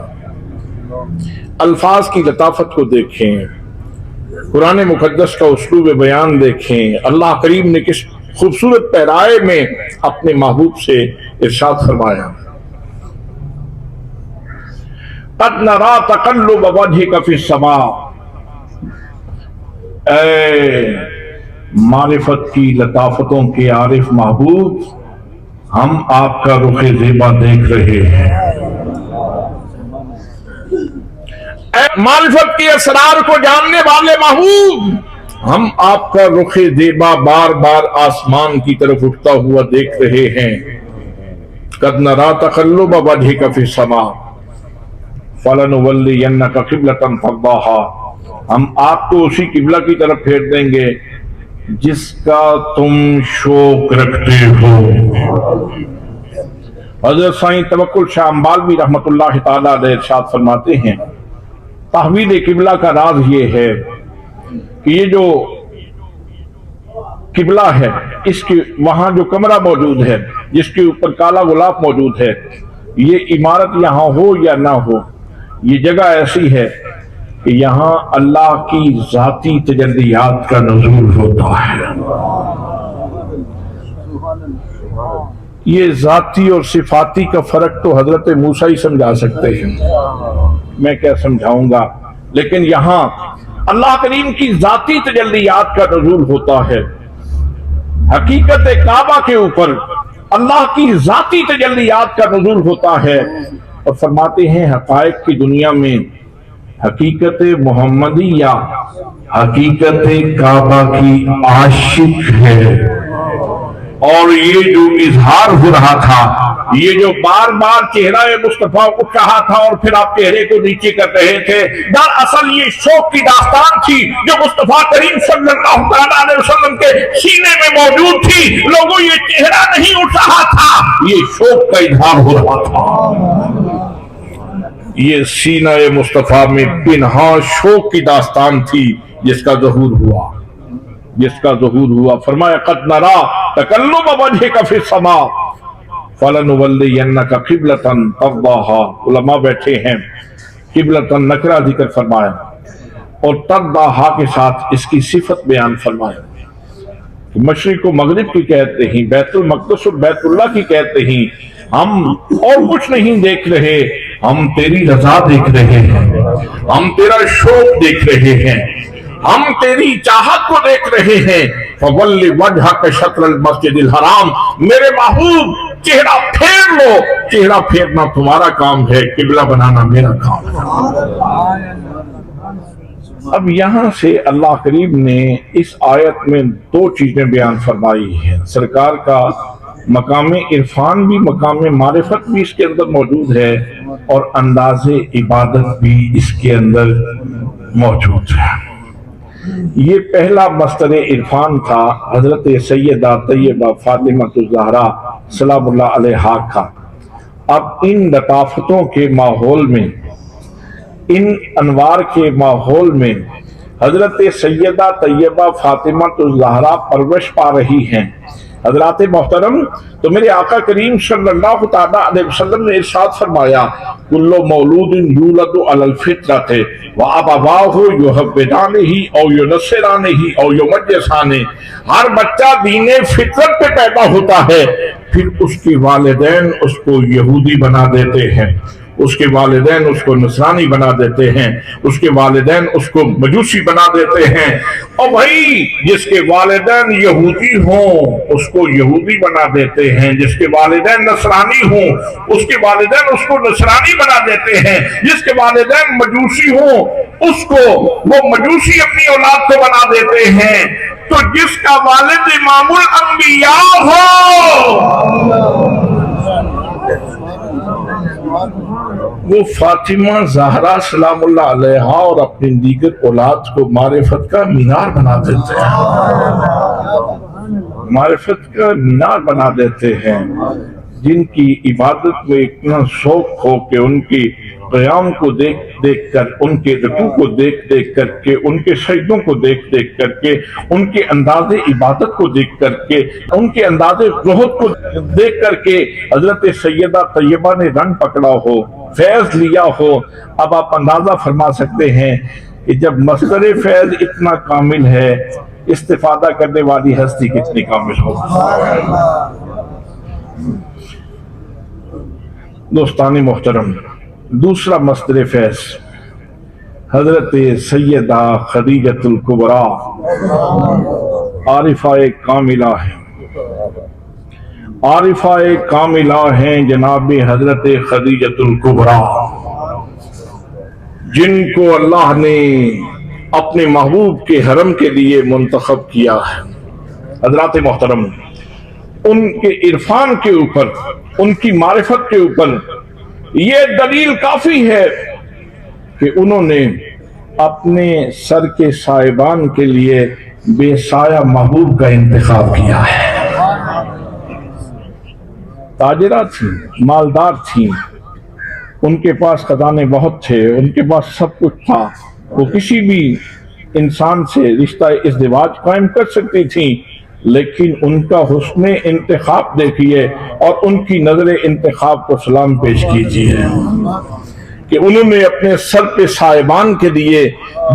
अल्फाज की लताफत को देखें, कुरान मुकद्दस का उसलूब बयान देखें। अल्लाह करीम ने किस खूबसूरत पैराए में अपने महबूब से इरशाद फरमाया, क़द नरा तक़ल्लुब वजहिका फ़िस समा। ऐ मारिफत की लताफतों के आरिफ महबूब, हम आपका रुखे ज़ेबा देख रहे हैं। ऐ मारिफत के असरार को जानने वाले महबूब, हम आपका रुखे ज़ेबा बार बार आसमान की तरफ उठता हुआ देख रहे हैं। क़द नरा तक़ल्लुब वजहिका फ़िस समा फलनुवल्लियन्नका क़िबलतन तर्दाहा। हम आपको उसी किबला की तरफ फेर देंगे जिसका तुम शौक रखते हो। हज़रत साईं तवक्कुल शाह अंबालवी रहमतुल्लाह ताला अलैह इरशाद फरमाते हैं, तहवील किबला का राज ये है कि ये जो किबला है, इसके वहां जो कमरा मौजूद है जिसके ऊपर काला गुलाब मौजूद है, ये इमारत यहां हो या ना हो, ये जगह ऐसी है कि यहां अल्लाह की जाती तजल्लियात का नुज़ूल होता है। ये जाती और सिफाती का फर्क तो हजरत मूसा ही समझा सकते हैं, मैं क्या समझाऊंगा। लेकिन यहां अल्लाह करीम की जाती तजल्लियात का नुज़ूल होता है। हकीकत काबा के ऊपर अल्लाह की जाती तजल्लियात का नुज़ूल होता है। और फरमाते हैं, हक़ाइक़ की दुनिया में हकीकत मोहम्मदिया हकीकत काबा की आशिक है। और ये जो इजहार हो रहा था, ये जो बार बार चेहरा मुस्तफा उठ रहा था और फिर आप चेहरे को नीचे कर रहे थे, दरअसल ये शौक की दास्तान थी जो मुस्तफा करीम सल्लल्लाहु अलैहि वसल्लम के सीने में मौजूद थी। लोगों, ये चेहरा नहीं उठ रहा था, ये शौक का इजहार हो रहा था। ये सीना मुस्तफा में पिन्हा शौक की दास्तान थी जिसका ज़हूर हुआ। फरमाया, क़द नरा तक़ल्लुब वजहिका फ़िस समा फलनुवल्लियन्नका क़िबलतन तर्दाहा। उलमा बैठे हैं, क़िबलतन नकरा जिक्र फरमाया और तर्दाहा के साथ इसकी सिफत बयान फरमाया। मशरिक़ को मगरिब की कहते ही, बैतुल मक़दस और बैतुल्लाह की कहते ही, हम और कुछ नहीं देख रहे, हम तेरी रजा देख रहे हैं, हम तेरा शौक देख रहे हैं, हम तेरी चाहत को देख रहे हैं। फवल्लि वजहक शत्रल मस्जिदिल हराम। मेरे महबूब, चेहरा फेर लो। चेहरा फेरना तुम्हारा काम है, किबला बनाना मेरा काम है। अब यहां से अल्लाह करीम ने इस आयत में दो चीजें बयान फरमाई हैं। सरकार का मकाम इरफान भी, मकाम मारिफत भी इसके अंदर मौजूद है और अंदाज़े इबादत भी इसके अंदर मौजूद है। ये पहला मस्तर इरफान था हजरत सैयदा तैयबा फातिमा ज़हरा सलामुल्लाह अलैहा का। अब इन लताफतों के माहौल में, इन अनवार के माहौल में हजरत सैयदा तैयबा फातिमा ज़हरा परवरिश पा रही हैं। हजरात मोहतरम, तो मेरे आका करीम सल्लल्लाहु ताला अलैहि वसल्लम ने इरशाद फरमाया, कुल्लु मौलूदिन यूलदु अलल फित्रति व अबवाहु युहव्विदानिही औ युनस्सिरानिही औ युमज्जिसानिही। हर बच्चा दीने फितरत पे पैदा होता है, फिर उसके वालिदैन उसको यहूदी बना देते हैं, उसके वालिदैन उसको नसरानी बना देते हैं, उसके वालिदैन उसको मजूसी बना देते हैं। और भाई, जिसके वालिदैन यहूदी हों उसको यहूदी बना देते हैं, जिसके वालिदैन नसरानी हों उसके वालिदैन उसको नसरानी बना देते हैं, जिसके वालिदैन मजूसी हों उसको वो मजूसी अपनी औलाद को बना देते हैं। तो जिसका वालिद इमामुल अंबिया हो, وہ فاطمہ زہرا سلام اللہ علیہا اور اپنی دیگر اولاد کو معرفت کا مینار بنا دیتے ہیں، معرفت کا مینار بنا دیتے ہیں، جن کی عبادت میں اتنا شوق ہو کہ ان کی قیام کو دیکھ دیکھ کر، ان کے رکوع کو دیکھ دیکھ کر کے، ان کے سجدوں کو دیکھ دیکھ کر کے، ان کے انداز عبادت کو دیکھ کر کے، ان کے انداز زہد کو دیکھ کر کے حضرت سیدہ طیبہ نے رنگ پکڑا ہو، فیض لیا ہو۔ اب آپ اندازہ فرما سکتے ہیں کہ جب مصدر فیض اتنا کامل ہے، استفادہ کرنے والی ہستی کتنی کامل ہوگی۔ دوستان محترم، دوسرا مصدر فیض حضرت سیدہ خدیجۃ الکبریٰ عارفہ کاملہ ہے، عارفہ کاملہ ہیں جناب حضرت خدیجۃ الکبریٰ، جن کو اللہ نے اپنے محبوب کے حرم کے لیے منتخب کیا ہے۔ حضرات محترم، ان کے عرفان کے اوپر، ان کی معرفت کے اوپر یہ دلیل کافی ہے کہ انہوں نے اپنے سر کے سائبان کے لیے بے سایہ محبوب کا انتخاب کیا ہے۔ تاجرہ تھیں، مالدار تھیں، ان کے پاس خزانے بہت تھے، ان کے پاس سب کچھ تھا، وہ کسی بھی انسان سے رشتہ ازدواج قائم کر سکتی تھیں، لیکن ان کا حسن انتخاب دیکھیے اور ان کی نظر انتخاب کو سلام پیش کیجیے کہ انہوں نے اپنے سر پہ سائبان کے لیے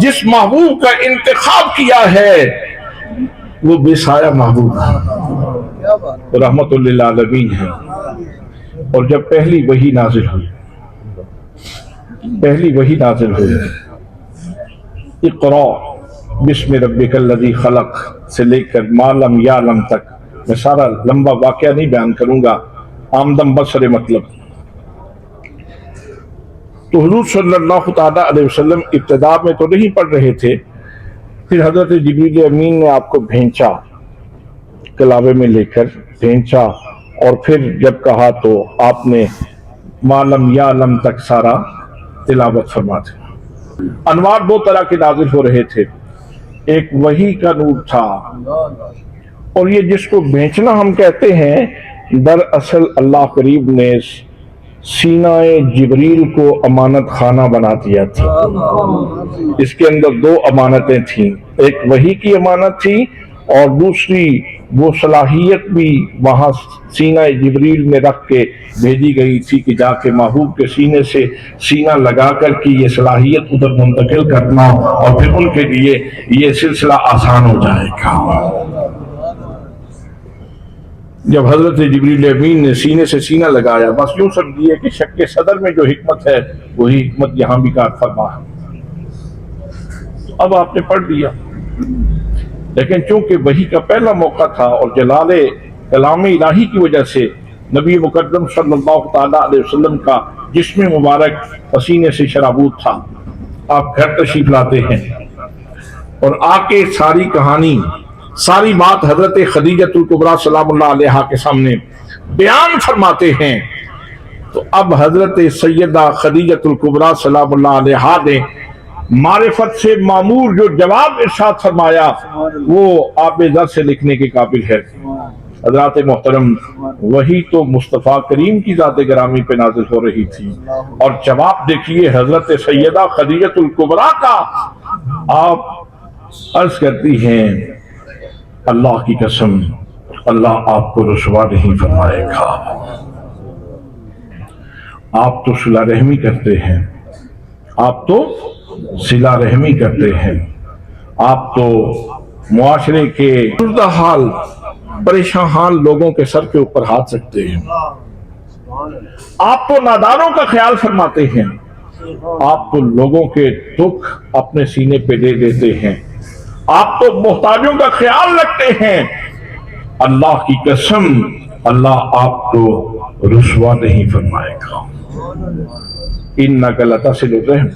جس محبوب کا انتخاب کیا ہے وہ بے سایہ محبوب ہے، رحمت للعالمین ہے۔ اور جب پہلی وحی نازل ہوئی اقرا بسم ربک الذی خلق سے لے کر ما لم یعلم تک، میں سارا لمبا واقعہ نہیں بیان کروں گا، آمدم بصر مطلب۔ تو حضور صلی اللہ تعالیٰ علیہ وسلم ابتدا میں تو نہیں پڑھ رہے تھے، پھر حضرت جبریل امین نے آپ کو بھیجا، کلابے میں لے کر بھیجا، اور پھر جب کہا تو آپ نے ما لم یعلم تک سارا تلاوت فرماتے۔ انوار دو طرح کے نازل ہو رہے تھے، ایک وحی کا نور تھا، اور یہ جس کو بیچنا ہم کہتے ہیں، دراصل اللہ قریب نے سینہ جبریل کو امانت خانہ بنا دیا تھا۔ اس کے اندر دو امانتیں تھیں، ایک وحی کی امانت تھی اور دوسری وہ صلاحیت بھی وہاں سینہ جبریل میں رکھ کے بھیجی گئی تھی کہ جا کے محبوب کے سینے سے سینہ لگا کر کی یہ صلاحیت ادھر منتقل کرنا، اور پھر ان کے لیے یہ سلسلہ آسان ہو جائے گا۔ جب حضرت جبریل امین نے سینے سے سینہ لگایا، بس یوں سمجھیے کہ شک صدر میں جو حکمت ہے وہی حکمت یہاں بھی کار فرما ہے۔ اب آپ نے پڑھ لیا، لیکن چونکہ وحی کا پہلا موقع تھا اور جلال کلام الہی کی وجہ سے نبی مقدم صلی اللہ تعالیٰ علیہ وسلم کا جسم مبارک پسینے سے شرابور تھا، آپ گھر تشریف لاتے ہیں اور آ کے ساری کہانی، ساری بات حضرت خدیجۃ الکبریٰ سلام اللہ علیہا کے سامنے بیان فرماتے ہیں۔ تو اب حضرت سیدہ خدیجۃ الکبریٰ سلام اللہ علیہا نے معرفت سے معمور جو جواب ارشاد فرمایا وہ آب ذر سے لکھنے کے قابل ہے۔ حضرات محترم، وہی تو مصطفیٰ کریم کی ذات گرامی پہ نازل ہو رہی تھی، اور جواب دیکھیے حضرت سیدہ خدیجۃ الکبریٰ کا۔ آپ عرض کرتی ہیں اللہ کی قسم اللہ آپ کو رسوا نہیں فرمائے گا، آپ تو صلہ رحمی کرتے ہیں، آپ تو صلہ رحمی کرتے ہیں، آپ تو معاشرے کے حال پریشان حال لوگوں کے سر کے اوپر ہاتھ رکھتے ہیں، آپ تو ناداروں کا خیال فرماتے ہیں، آپ تو لوگوں کے دکھ اپنے سینے پہ لے لیتے ہیں، آپ تو محتاجوں کا خیال رکھتے ہیں۔ اللہ کی قسم اللہ آپ کو رسوا نہیں فرمائے گا۔ انک لتصل الرحم۔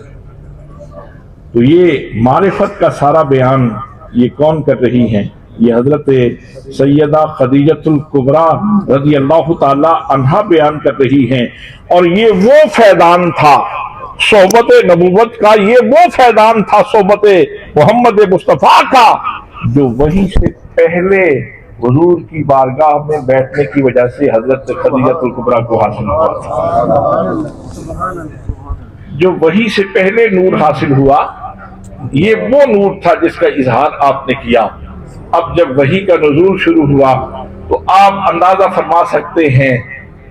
تو یہ معرفت کا سارا بیان یہ کون کر رہی ہیں؟ یہ حضرت سیدہ خدیجۃ الکبریٰ رضی اللہ تعالی عنہا بیان کر رہی ہیں، اور یہ وہ فیضان تھا صحبت نبوت کا، یہ وہ فیضان تھا صحبت محمد مصطفیٰ کا جو وہیں سے پہلے حضور کی بارگاہ میں بیٹھنے کی وجہ سے حضرت خدیجۃ الکبریٰ کو حاصل ہوا تھا، جو وہی سے پہلے نور حاصل ہوا، یہ وہ نور تھا جس کا اظہار آپ نے کیا۔ اب جب وحی کا نزول شروع ہوا تو آپ اندازہ فرما سکتے ہیں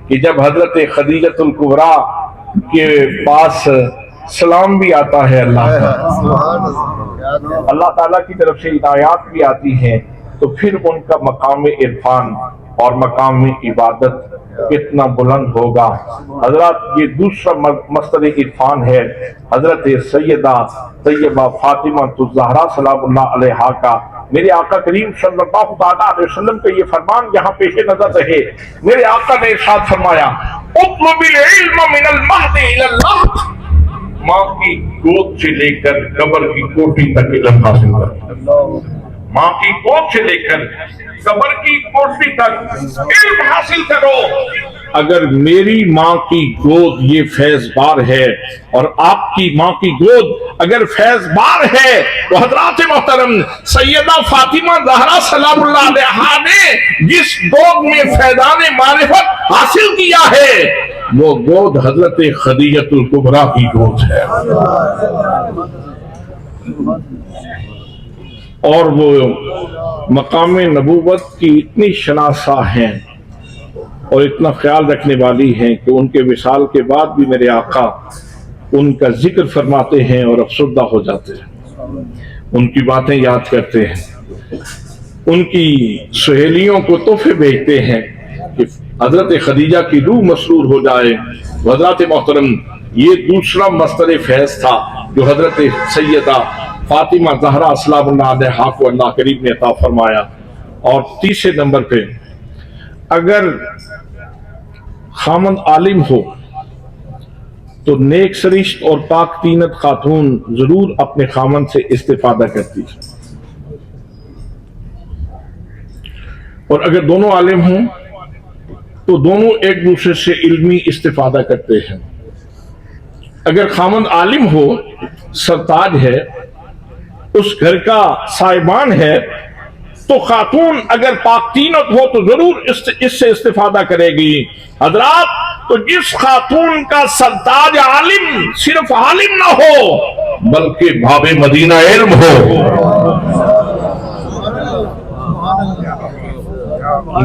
کہ جب حضرت خدیجۃ الکبریٰ کے پاس سلام بھی آتا ہے اللہ تعالیٰ کی طرف سے عنایات بھی آتی ہیں، تو پھر ان کا مقام عرفان اور مقام عبادت کتنا بلند ہوگا۔ حضرات یہ دوسرا مصدر عرفان ہے حضرت سیدہ طیبہ فاطمہ الزہرا سلام اللہ علیہا کا۔ میرے آقا کریم صلی اللہ علیہ وسلم کا یہ فرمان یہاں پیش نظر رہے۔ میرے آقا نے ارشاد فرمایا اطلب العلم من المہد الی اللحد، ماں کی گود سے لے کر قبر کی کوٹھی تک علم حاصل کر، ماں کی گود سے لے کر قبر کی کوٹھی تک علم حاصل کرو۔ اگر میری ماں کی گود یہ فیض بار ہے اور آپ کی ماں کی گود اگر فیض بار ہے تو حضرات محترم سیدہ فاطمہ زہرا سلام اللہ علیہا نے جس گود میں فیضان معرفت حاصل کیا ہے وہ گود حضرت خدیجۃ الکبریٰ کی گود ہے، اور وہ مقام نبوت کی اتنی شناسہ ہیں اور اتنا خیال رکھنے والی ہیں کہ ان کے وصال کے بعد بھی میرے آقا ان کا ذکر فرماتے ہیں اور افسردہ ہو جاتے ہیں، ان کی باتیں یاد کرتے ہیں، ان کی سہیلیوں کو تحفے بھیجتے ہیں کہ حضرت خدیجہ کی روح مسرور ہو جائے۔ حضرات محترم یہ دوسرا مصدر فیض تھا جو حضرت سیدہ فاطمہ زہرا سلام اللہ علیہا کو اللہ کریم نے عطا فرمایا۔ اور تیسرے نمبر پہ اگر خامند عالم ہو تو نیک سرشت اور پاک تینت خاتون ضرور اپنے خامند سے استفادہ کرتی، اور اگر دونوں عالم ہوں تو دونوں ایک دوسرے سے علمی استفادہ کرتے ہیں۔ اگر خامند عالم ہو، سرتاج ہے، اس گھر کا صاحبان ہے، تو خاتون اگر پاک تینت ہو تو ضرور اس سے استفادہ کرے گی۔ حضرات تو جس خاتون کا سرتاج عالم صرف عالم نہ ہو بلکہ باب مدینہ علم ہو،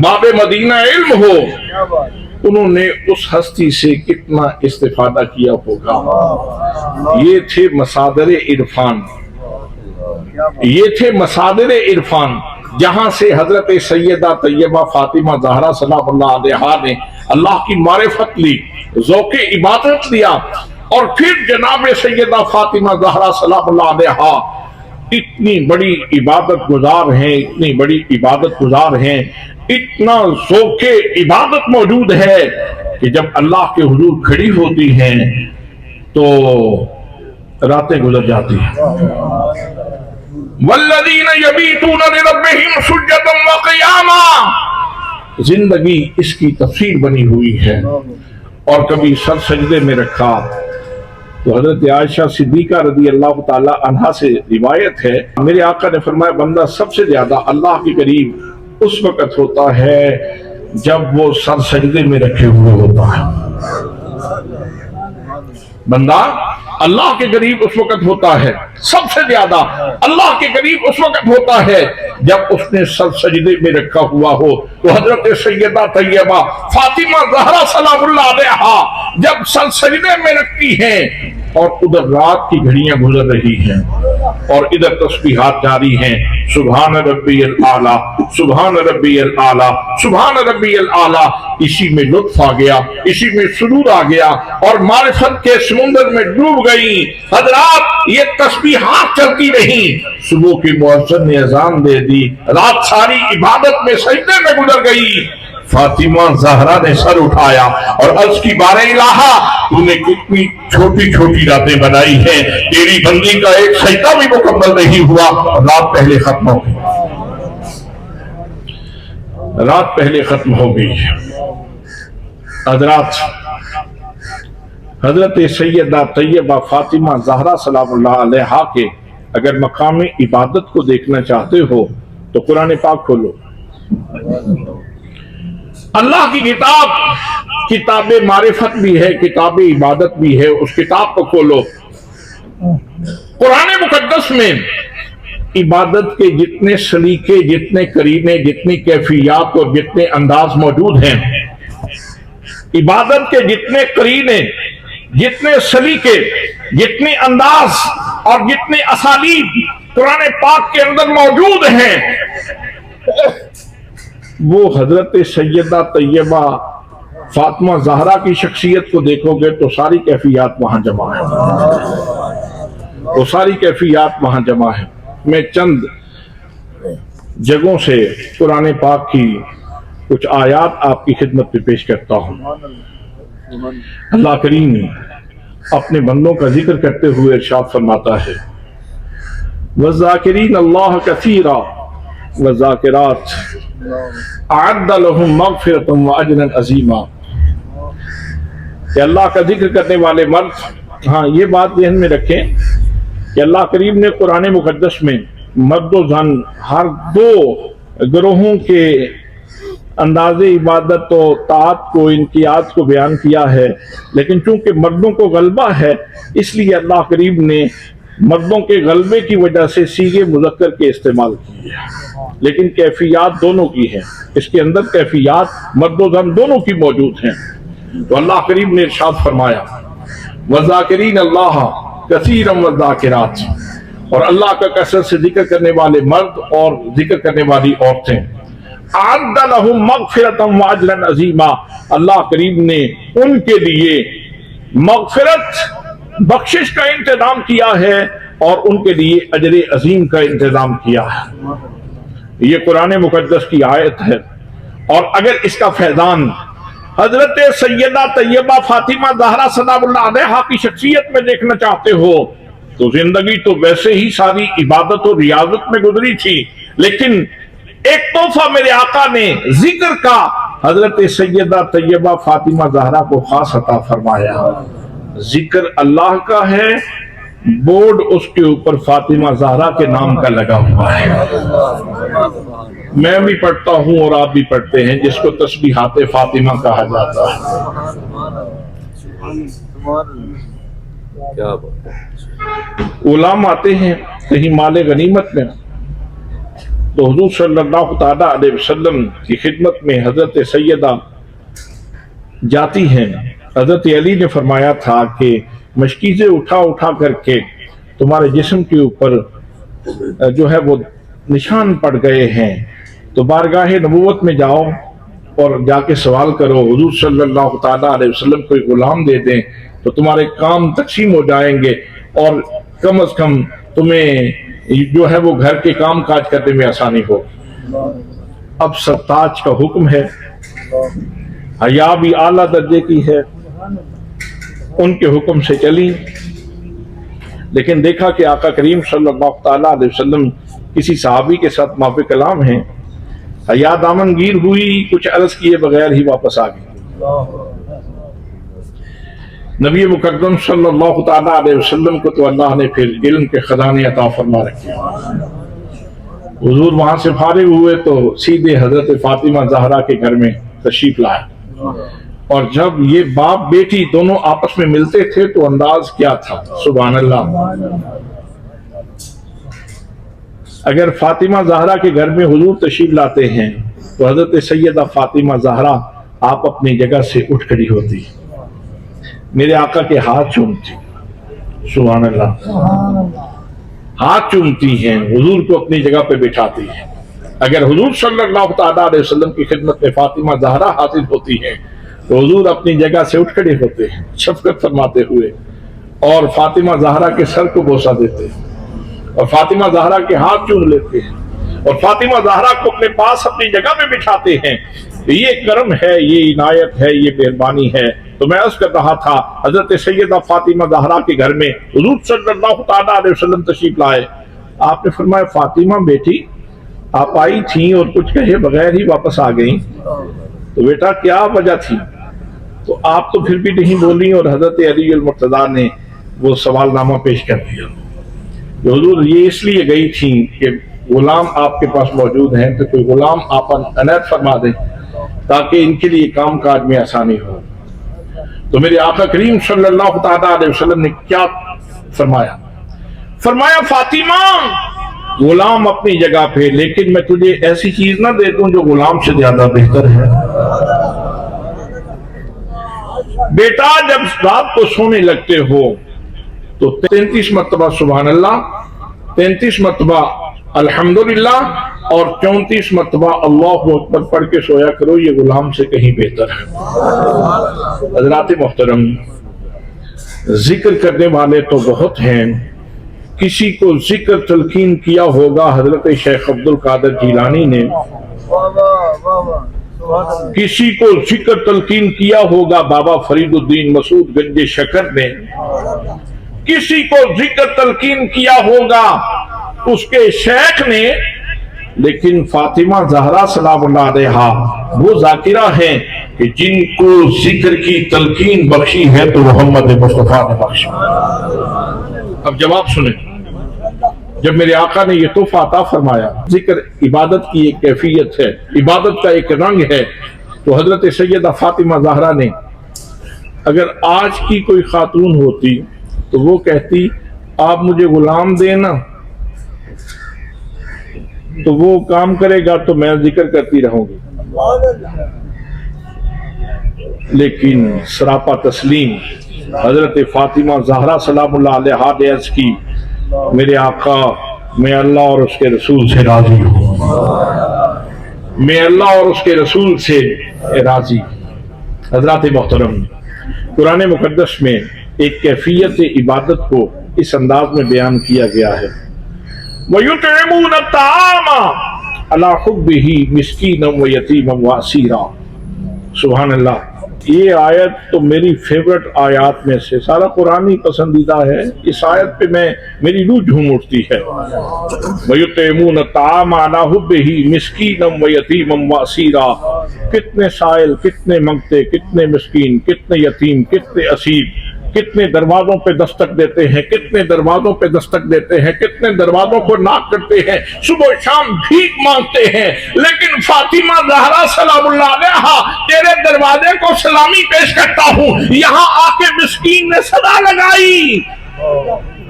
باب مدینہ علم ہو، انہوں نے اس ہستی سے کتنا استفادہ کیا ہوگا۔ یہ تھے مصادر عرفان، یہ تھے مصادر عرفان جہاں سے حضرت سیدہ طیبہ فاطمہ زہرا سلام اللہ علیہا نے اللہ کی معرفت لی، ذوق عبادت لیا، اور پھر جناب سیدہ فاطمہ زہرا سلام اللہ علیہا اتنی بڑی عبادت گزار ہیں، اتنی بڑی عبادت گزار ہیں، اتنا ذوق عبادت موجود ہے کہ جب اللہ کے حضور کھڑی ہوتی ہیں تو راتیں گزر جاتی ہیں۔ والذین یبیتون لربہم سجدا وقیاما، زندگی اس کی تفسیر بنی ہوئی ہے، اور کبھی سر سجدے میں رکھا تو حضرت عائشہ صدیقہ رضی اللہ تعالی عنہا سے روایت ہے، میرے آقا نے فرمایا بندہ سب سے زیادہ اللہ کے قریب اس وقت ہوتا ہے جب وہ سر سجدے میں رکھے ہوئے ہوتا ہے۔ بندہ اللہ کے قریب اس وقت ہوتا ہے، سب سے زیادہ اللہ کے قریب اس وقت ہوتا ہے جب اس نے سر سجدے میں رکھا ہوا ہو۔ تو حضرت سیدہ طیبہ فاطمہ زہرا سلام اللہ علیہا جب سر سجدے میں رکھتی ہیں اور ادھر رات کی گھڑیاں گزر رہی ہیں اور ادھر تسبیحات جاری ہیں، سبحان ربی الاعلیٰ، سبحان ربی الاعلیٰ، سبحان ربی الاعلیٰ، اسی میں لطف آ گیا، اسی میں سرور آ گیا اور معرفت کے سمندر میں ڈوب گئی۔ حضرات یہ تسبیحات چلتی رہیں، صبح کی مؤذن نے اذان دے دی، رات ساری عبادت میں سجدے میں گزر گئی۔ فاطمہ زہرا نے سر اٹھایا اور عرض کی بارے الہا تو نے کتنی چھوٹی چھوٹی راتیں بنائی ہیں، تیری بندی کا ایک سجدہ بھی مکمل نہیں ہوا، رات پہلے ختم ہو گئی۔ रात पहले खत्म हो गई। हजरात, हजरत सैयदा तैयबा फातिमा ज़हरा सलामुल्लाह अलैहा के अगर मकाम इबादत को देखना चाहते हो तो कुरान पाक खोलो। अल्लाह की किताब, किताब मारिफत भी है, किताब इबादत भी है, उस किताब को खोलो। कुरान मुकद्दस में इबादत के जितने सलीके, जितने करीने, जितनी कैफियत और जितने अंदाज मौजूद हैं, इबादत के जितने करीने, जितने सलीके, जितने अंदाज और जितने असालीब कुरान पाक के अंदर मौजूद हैं, वो हजरत सैयदा तैयबा फातिमा ज़हरा की शख्सियत को देखोगे तो सारी कैफियत वहां जमा है, वो सारी कैफियत वहां जमा है। मैं चंद जगहों से कुरान पाक की कुछ आयात आपकी खिदमत में पेश करता हूं। अल्लाह करीम अपने बंदों का जिक्र करते हुए इरशाद फरमाता है, वज़ाकिरीन अल्लाह कसीरा वज़ाकिरात अअद्द लहुम मग़फ़िरतन व अजरन अज़ीमा। अल्लाह का जिक्र करने वाले मर्द, हाँ ये बात ध्यान में रखें कि अल्लाह करीम ने कुरान मुक़द्दस में मर्द व ज़न हर दो ग्रोहों के अंदाज़े इबादत और ताअत को, इनकियात को बयान किया है, लेकिन चूंकि मर्दों को गलबा है इसलिए अल्लाह करीम ने मर्दों के गलबे की वजह से सीगे मुज़क्कर के इस्तेमाल किए, लेकिन कैफियत दोनों की है। इसके अंदर कैफियत मर्द व ज़न दोनों की मौजूद हैं। तो अल्लाह करीम ने इरशाद फरमाया, वज़ाकिरीन अल्लाह कसीरन वज़ाकिरात, और अल्लाह का कसरत से जिक्र करने वाले मर्द और जिक्र करने वाली औरतें। अअद्द लहुम मग़फ़िरतन व अजरन अज़ीमा, अल्लाह करीम ने उनके लिए मग़फ़िरत, बख्शिश का इंतजाम किया है और उनके लिए अजर अजीम का इंतजाम किया है। ये कुरान मुकद्दस की आयत है। और अगर इसका फैज़ान हजरत सैयदा तैयबा फातिमा ज़हरा सलामुल्लाह अलैहा की शख्सियत में देखना चाहते हो तो जिंदगी तो वैसे ही सारी इबादत और रियाजत में गुजरी थी, लेकिन एक तोहफा मेरे आका ने जिक्र का हजरत सैयदा तैयबा फातिमा ज़हरा को खास अता फरमाया। जिक्र अल्लाह का है, बोर्ड उसके ऊपर फातिमा ज़हरा के नाम का लगा हुआ है। मैं भी पढ़ता हूं और आप भी पढ़ते हैं, जिसको तस्बीहात फातिमा कहा जाता है। गुलाम आते हैं कहीं माले गनीमत में तो हुजूर सल्लल्लाहु ताला अलैहि वसल्लम की खिदमत में हजरत सैयदा जाती हैं। हजरत अली ने फरमाया था कि मशकीज़ें उठा उठा करके तुम्हारे जिस्म के ऊपर जो है वो निशान पड़ गए हैं, तो बारगाह नबूवत में जाओ और जाके सवाल करो, हुजूर सल्लल्लाहु ताला अलैहि वसल्लम कोई गुलाम दे दें तो तुम्हारे काम तकसीम हो जाएंगे और कम अज कम तुम्हें जो है वो घर के काम काज करने में आसानी हो। अब सरताज का हुक्म है, हया भी आला दर्जे की है, उनके हुक्म से चली। लेकिन देखा कि आका करीम सल्लल्लाहु ताला अलैहि वसल्लम किसी सहाबी के साथ माफे कलाम हैं, हया दामनगीर हुई, कुछ अर्ज किए बगैर ही वापस आ गई। नबी मुकद्दम सल्लल्लाहु ताला अलैहि वसल्लम को तो अल्लाह ने फिर इल्म के खजाने अता फरमा रखे। हुजूर वहां से फारिग हुए तो सीधे हजरत फातिमा ज़हरा के घर में तशरीफ लाए, और जब ये बाप बेटी दोनों आपस में मिलते थे तो अंदाज क्या था, सुभान अल्लाह। अगर फातिमा ज़हरा के घर में हुजूर तशरीफ लाते हैं तो हजरत सैयदा फातिमा ज़हरा आप अपनी जगह से उठ खड़ी होती, मेरे आका के हाथ चूमती, सुभान अल्लाह, हाथ चूमती हैं, हुजूर को अपनी जगह पे बिठाती हैं। अगर हुजूर सल्लल्लाहु ताला अलैहि वसल्लम की खिदमत में फातिमा ज़हरा हासिल होती है तो हुजूर अपनी जगह से उठ खड़े होते हैं शफकत फरमाते हुए, और फातिमा ज़हरा के सर को बोसा देते हैं और फातिमा ज़हरा के हाथ चूम लेते हैं और फातिमा ज़हरा को अपने पास अपनी जगह पे बिठाते हैं। ये करम है, ये इनायत है, ये मेहरबानी है। तो मैं अर्ज कर रहा था, हजरत सैयदा फातिमा ज़हरा के घर में हुजूर सल्लल्लाहु ताला अलैहि वसल्लम तशरीफ लाए। आपने फरमाया, फातिमा बेटी आप आई थी और कुछ कहे बगैर ही वापस आ गई, तो बेटा क्या वजह थी? तो आप तो फिर भी नहीं बोली और हजरत अली अल मुर्तज़ा ने वो सवालनामा पेश कर दिया। तो हुजूर ये इसलिए गई थी कि गुलाम आपके पास मौजूद हैं, तो कोई गुलाम आप अनैत फरमा दें ताकि इनके लिए काम काज में आसानी हो। तो मेरे आका करीम सल्लल्लाहु तआला अलैहि वसल्लम ने क्या फरमाया? फरमाया फातिमा, गुलाम अपनी जगह पे, लेकिन मैं तुझे ऐसी चीज ना दे दूं जो गुलाम से ज्यादा बेहतर है। बेटा जब रात को सोने लगते हो तो 33 मरतबा सुभान अल्लाह, 33 मरतबा अल्हम्दुलिल्लाह और 34 मरतबा अल्लाहु अकबर पढ़ के सोया करो, ये गुलाम से कहीं बेहतर है। हज़रात मोहतरम, जिक्र करने वाले तो बहुत हैं, किसी को जिक्र तलकीन किया होगा हजरत शेख अब्दुल कादिर जिलानी ने, किसी को जिक्र तलकीन किया होगा बाबा फरीदुद्दीन मसूद गंजे शकर ने, किसी को जिक्र तलकीन किया होगा उसके शेख ने, लेकिन फातिमा ज़हरा सलामुल्लाह अलैहा वो जाकिरा है कि जिनको जिक्र की तलकीन बख्शी है तो मोहम्मद मुस्तफा ने बख्शी। अब जवाब सुने, जब मेरे आका ने ये तोहफा अता फरमाया, जिक्र इबादत की एक कैफियत है, इबादत का एक रंग है, तो हजरत सैयदा फातिमा ज़हरा ने, अगर आज की कोई खातून होती तो वो कहती आप मुझे गुलाम देना, तो वो काम करेगा तो मैं जिक्र करती रहूंगी। लेकिन सरापा तस्लीम हजरत फातिमा ज़हरा सलामुल्लाह अलैहा ने अर्ज़ की, मेरे आका मैं अल्लाह और उसके रसूल से राजी हूँ, मैं अल्लाह और उसके रसूल से राजी। हजरात मोहतरम, कुरान मुकद्दस में एक कैफियत इबादत को इस अंदाज में बयान किया गया है, वयुतइमून अत्तामा अला हुब्बिही मिस्कीनम व यतीमम व असीरा। सुभान अल्लाह, ये आयत तो मेरी फेवरेट आयत में से, सारा कुरान ही पसंदीदा है, इस आयत पे मेरी रूह झूम उठती है। वयुतइमून अत्तामा अला हुब्बिही मिस्कीनम व यतीमम व असीरा। कितने साइल, कितने मंगते, कितने मिस्कीन, कितने यतीम, कितने असीर, कितने दरवाजों पे दस्तक देते हैं, कितने दरवाजों पे दस्तक देते हैं, कितने दरवाजों को नाक करते हैं, सुबह शाम भीख मांगते हैं, लेकिन फातिमा ज़हरा सलामुल्लाह अलैहा तेरे दरवाजे को सलामी पेश करता हूँ। यहाँ आके मिस्कीन ने सदा लगाई,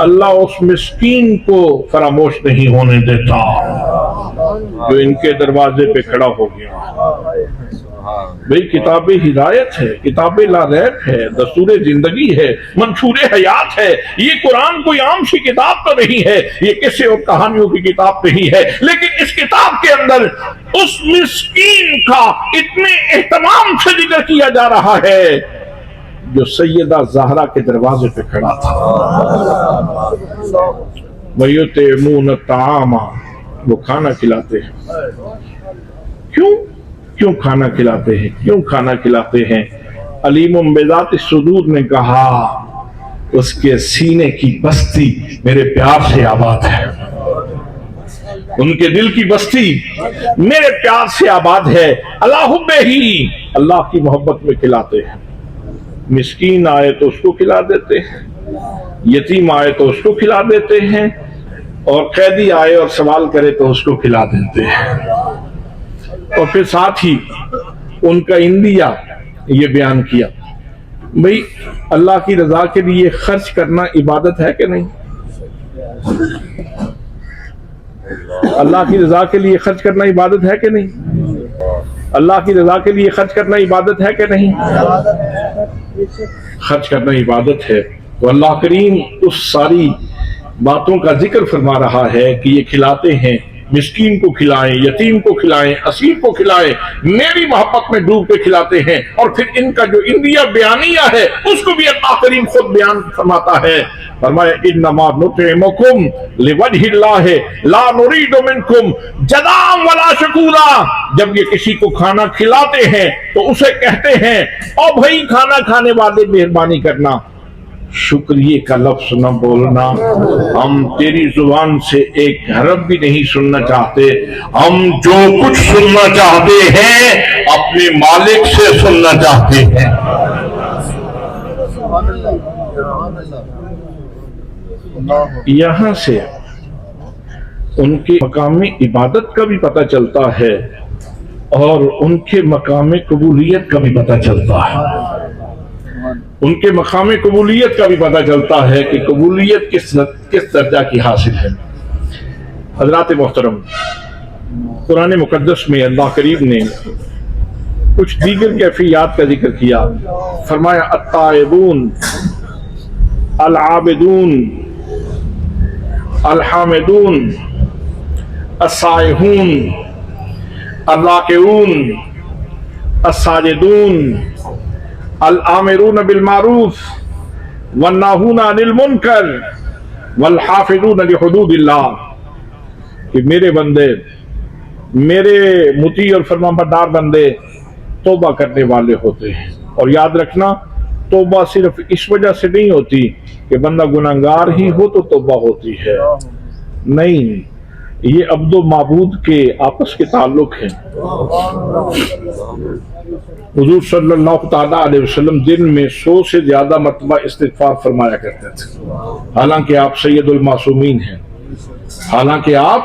अल्लाह उस मिस्कीन को फरामोश नहीं होने देता जो इनके दरवाजे पे खड़ा हो गया। भाई किताब हिदायत है, किताब लारैब है, दस्तूर जिंदगी है, मंशूर हयात है। ये कुरान कोई आम सी किताब तो नहीं है, ये किस्से और कहानियों की किताब नहीं है, लेकिन इस किताब के अंदर उस मिस्कीन का इतने एहतमाम से जिक्र किया जा रहा है जो सैयदा ज़हरा के दरवाजे पे खड़ा था। वयुतइमून अत्तामा, वो खाना खिलाते हैं। क्यों खाना खिलाते हैं? क्यों खाना खिलाते हैं? अलीमुम बिज़ात सुदूर ने कहा, उसके सीने की बस्ती मेरे प्यार से आबाद है, उनके दिल की बस्ती मेरे प्यार से आबाद है। अला हुब्बे ही, अल्लाह की मोहब्बत में खिलाते हैं। मिस्कीन आए तो उसको खिला देते हैं, यतीम आए तो उसको खिला देते हैं, और कैदी आए और सवाल करे तो उसको खिला देते हैं। और फिर साथ ही उनका इंदिया ये बयान किया, भाई अल्लाह की रजा के लिए खर्च करना इबादत है कि नहीं? अल्लाह की रजा के लिए खर्च करना इबादत है कि नहीं? अल्लाह की रजा के लिए खर्च करना इबादत है कि नहीं? खर्च करना इबादत है। तो अल्लाह करीम उस सारी बातों का जिक्र फरमा रहा है कि ये खिलाते हैं, मिस्कीन को खिलाएं, यतीम को खिलाएं, असीर को खिलाएं, मेरी मोहब्बत में डूब के खिलाते हैं। और फिर इनका जो इंदिया बयानिया है उसको भी अल्लाह करीम खुद बयान फरमाता है, फरमाया इन्नमा नुतिमुकुम लिवजहिल्लाह ला नुरीदु मिनकुम जज़ाअन वला शुकूरा। जब ये किसी को खाना खिलाते हैं तो उसे कहते हैं, ओ भाई खाना खाने वाले मेहरबानी करना, शुक्रिए का लफ्ज न बोलना। हम तेरी जुबान से एक हरफ भी नहीं सुनना चाहते, हम जो कुछ सुनना चाहते हैं अपने मालिक से सुनना चाहते हैं। यहाँ से उनके मकाम इबादत का भी पता चलता है और उनके मकाम कबूलियत का भी पता चलता है। उनके मकाम कबूलियत का भी पता चलता है कि कबूलियत किस दर्जा की हासिल है। हजरात मोहतरम, कुरान मुकद्दस में अल्लाह करीम ने कुछ दीगर कैफियत का जिक्र किया। फरमाया अत्ताइबून अल आबिदून अल हामिदून अस्साइहून अर्राकिऊन अस्साजिदून अल आमिरून बिल मारूफ वन्नाहून अनिल मुनकर वल हाफिजून लिहुदूदिल्लाह, कि मेरे बंदे, मेरे मुती और फरमाबरदार बंदे तौबा करने वाले होते हैं। और याद रखना, तौबा सिर्फ इस वजह से नहीं होती कि बंदा गुनाहगार ही हो तो तौबा होती है, नहीं, ये अब्दो माबूद के आपस के ताल्लुक हैं। हुजूर सल्लल्लाहु ताला अलैहि वसल्लम दिन में 100 से ज्यादा मरतबा इस्तिग़फ़ार फरमाया करते थे। हालांकि आप सैयदुल मासूमीन हैं, हालांकि आप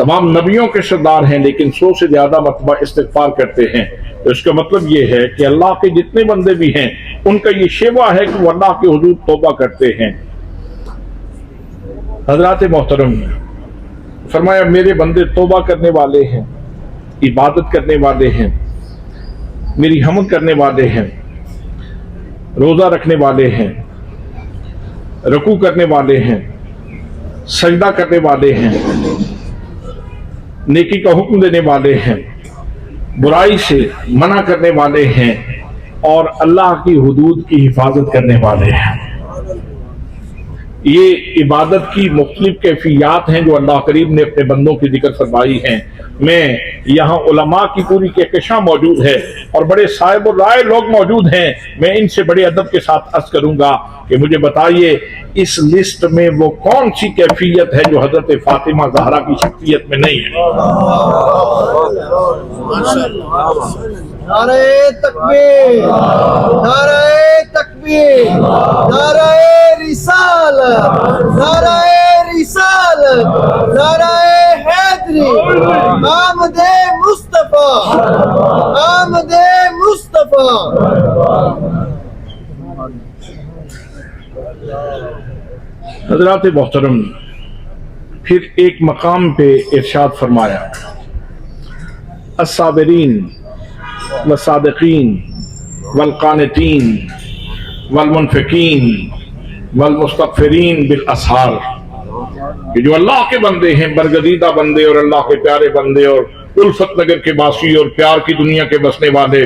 तमाम नबियों के सरदार हैं, लेकिन 100 से ज्यादा मरतबा इस्तिग़फ़ार करते हैं। तो इसका मतलब ये है कि अल्लाह के जितने बंदे भी हैं उनका ये शेवा है कि वो अल्लाह के हुजूर तौबा करते हैं। हज़रात मोहतरम, फरमाया मेरे बंदे तौबा करने वाले हैं, इबादत करने वाले हैं, मेरी हमद करने वाले हैं, रोजा रखने वाले हैं, रुकू करने वाले हैं, सजदा करने वाले हैं, नेकी का हुक्म देने वाले हैं, बुराई से मना करने वाले हैं और अल्लाह की हुदूद की हिफाजत करने वाले हैं। ये इबादत की मुख्तलिफ कैफियत हैं जो अल्लाह करीम ने अपने बंदों की जिक्र फरमाई हैं। मैं यहाँ उलमा की पूरी कहकशां मौजूद है और बड़े साहिब और राय लोग मौजूद हैं। मैं इनसे बड़े अदब के साथ अर्ज करूंगा कि मुझे बताइए इस लिस्ट में वो कौन सी कैफियत है जो हजरत फातिमा ज़हरा की शख्सियत में नहीं है। नारे तकबीर, नारे तकबीर, नारे रिसालत, नारे रिसालत, नारे हैदरी, आमदे मुस्तफा, आमदे मुस्तफा। हज़रात मोहतरम, फिर एक मकाम पे इरशाद फरमाया अस्साबिरीन वस्सादिकीन वल्कानितीन वल्मुनफिकीन वल्मुस्तगफिरीन बिल असहार, कि जो अल्लाह के बंदे हैं, बरगदीदा बंदे और अल्लाह के प्यारे बंदे और उल्फत नगर के वासी और प्यार की दुनिया के बसने वाले,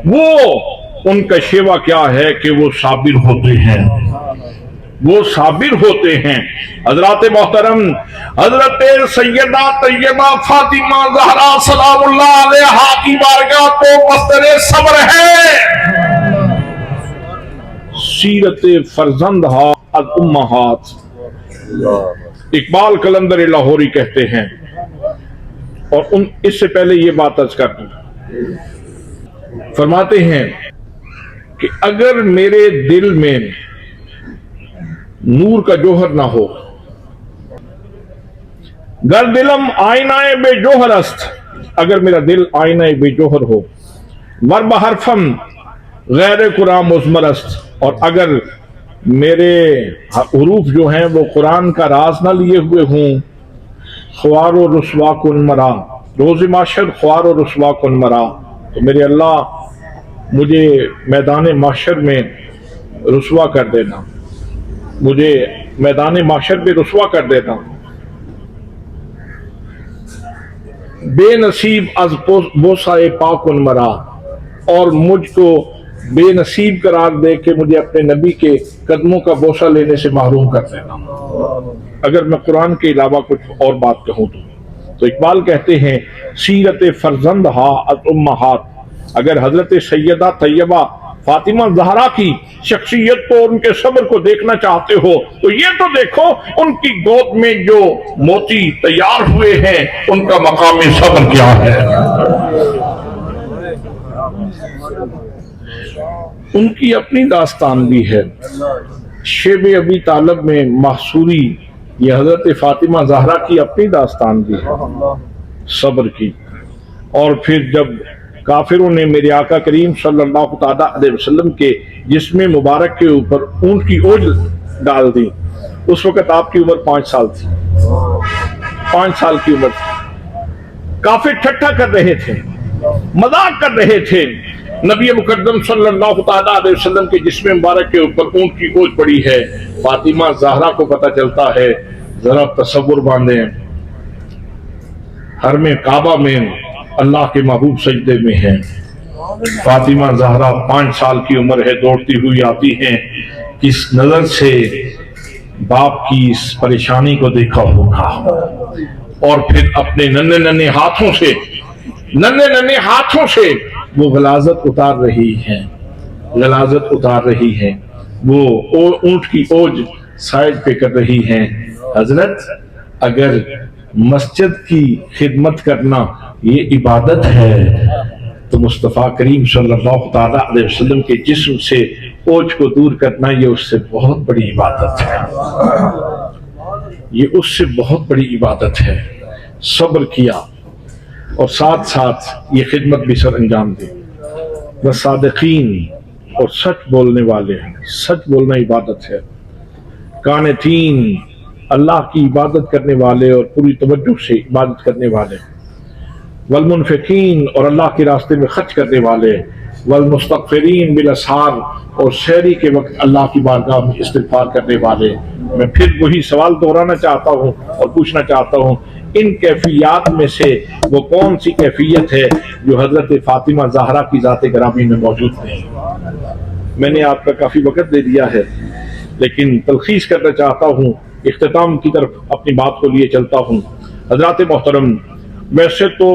वो उनका शेवा क्या है कि वो साबिर होते हैं, वो साबिर होते हैं। हजरत मोहतरम, हजरत सैयदा तैयबा फातिमा ज़हरा सलामुल्लाह अलैहा की बारगाह तो मस्दरे सब्र है। सीरत फरजंद अज उम्महात, इकबाल कलंदर लाहौरी कहते हैं। और उन इससे पहले ये बात अर्ज कर दूं, फरमाते हैं कि अगर मेरे दिल में नूर का जोहर ना हो, गर दिलम आईनाए बेजोहर अस्त, अगर मेरा दिल आईनाए बेजोहर हो, वर बहरफम गैर कुरान मुज़मरस्त, और अगर मेरे हुरूफ जो हैं वो कुरान का राज ना लिए हुए हों, ख्वार और रुस्वा कुन मरा, रोज़ माशर ख्वार और रुस्वा कुन मरा, तो मेरे अल्लाह मुझे मैदान माशर में रुस्वा कर देना, मुझे मैदान माशर पे रुस्वा कर देना। बेनसीब अज बोसाए पाकुन मरा, और मुझको बेनसीब करार दे के मुझे अपने नबी के कदमों का बोसा लेने से महरूम कर देना, अगर मैं कुरान के अलावा कुछ और बात कहूँ तो इकबाल कहते हैं सीरत फरजंद हा अज उम्महात, अगर हजरत सैयदा तैयबा फातिमा जहरा की शख्सियत को, उनके सब्र को देखना चाहते हो तो ये तो देखो उनकी गोद में जो मोती तैयार हुए हैं उनका मकाम सब्र क्या है। उनकी अपनी दास्तान भी है। शेब अबी तालब में महसूरी ये हजरत फातिमा जहरा की अपनी दास्तान भी है सब्र की। और फिर जब काफिरों ने मेरे आका करीम सल्लल्लाहु ताला अलैहि वसल्लम के जिस्म मुबारक के ऊपर ऊंट की ओज डाल दी, उस वक्त आपकी उम्र 5 साल थी। 5 साल की उम्र थी। काफिर ठट्ठा कर रहे थे, मजाक कर रहे थे। नबी मुकद्दम सल्लल्लाहु ताला अलैहि वसल्लम के जिस्म मुबारक के ऊपर ऊंट की ओज पड़ी है। फातिमा ज़हरा को पता चलता है। जरा तसव्वुर बांधे, हर में काबा में अल्लाह के महबूब सजदे में है। फातिमा ज़हरा 5 साल की उम्र है, दौड़ती हुई आती हैं। किस नजर से बाप की इस परेशानी को देखा होगा और फिर अपने नन्हे नन्हे हाथों से वो गलाजत उतार रही है, गलाजत उतार रही है। वो ऊंट की ओज साइड पे कर रही हैं। हजरत, अगर मस्जिद की खिदमत करना ये इबादत है तो मुस्तफ़ा करीम सल्लल्लाहु ताला अलैहि वसल्लम के जिस्म से ओज को दूर करना ये उससे बहुत बड़ी इबादत है। ये उससे बहुत बड़ी इबादत है। सब्र किया और साथ साथ ये खिदमत भी सर अंजाम दी। बस सादिकीन और सच बोलने वाले हैं। सच बोलना इबादत है। कानितीन, अल्लाह की इबादत करने वाले और पूरी तवज्जो से इबादत करने वाले। वल मुनफिकीन, और अल्लाह के रास्ते में खर्च करने वाले। वल मुस्तगफिरीन बिल असहार, और सहरी के वक्त अल्लाह की बारगाह में इस्तिगफार करने वाले। मैं फिर वही सवाल दोहराना चाहता हूँ और पूछना चाहता हूँ, इन कैफियत में से वो कौन सी कैफियत है जो हजरत फातिमा ज़हरा की ज़ात ग्रामी में मौजूद नहीं? मैंने आपका काफी वक्त दे दिया है, लेकिन तलखीस करना चाहता हूँ, इख्तिताम की तरफ अपनी बात को लिए चलता हूँ। हजरात मोहतरम, वैसे तो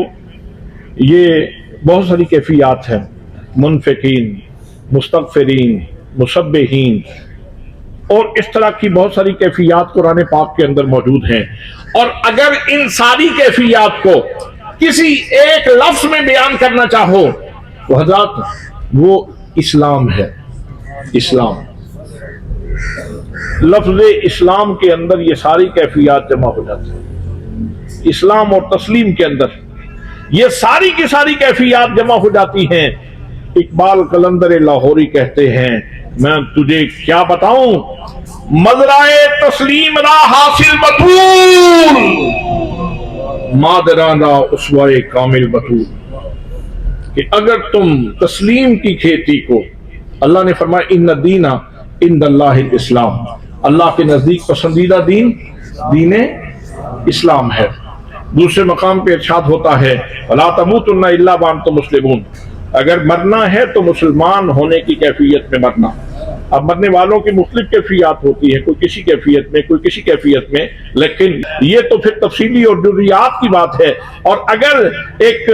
ये बहुत सारी कैफियत हैं, मुनफिकीन, मुस्तगफिरीन, मुसब्बिहीन, और इस तरह की बहुत सारी कैफियत कुरान पाक के अंदर मौजूद हैं। और अगर इन सारी कैफियत को किसी एक लफ्ज में बयान करना चाहो तो हजरत वो इस्लाम है। इस्लाम, लफ्ज इस्लाम के अंदर ये सारी कैफियत जमा हो जाती है। इस्लाम और तस्लीम के अंदर ये सारी की सारी कैफियत जमा हो जाती हैं। इकबाल कलंदर लाहौरी कहते हैं, मैं तुझे क्या बताऊं, मजराए तस्लीम रा हासिल बतूल, मादराना उसवाए कामिल बतूल। कि अगर तुम तस्लीम की खेती को, अल्लाह ने फरमाया इन्ना दीना इंदल्लाहिल इस्लाम, अल्लाह के नजदीक पसंदीदा दीन दीने इस्लाम है। दूसरे मकाम पे इरशाद होता है, वला तमूतुन्ना इल्ला व अंतुम मुस्लिमून, अगर मरना है तो मुसलमान होने की कैफियत में मरना। अब मरने वालों की मुख्तलिफ कैफियत होती है, कोई किसी कैफियत में, कोई किसी कैफियत में, लेकिन ये तो फिर तफसीली और जुर्रियात की बात है। और अगर एक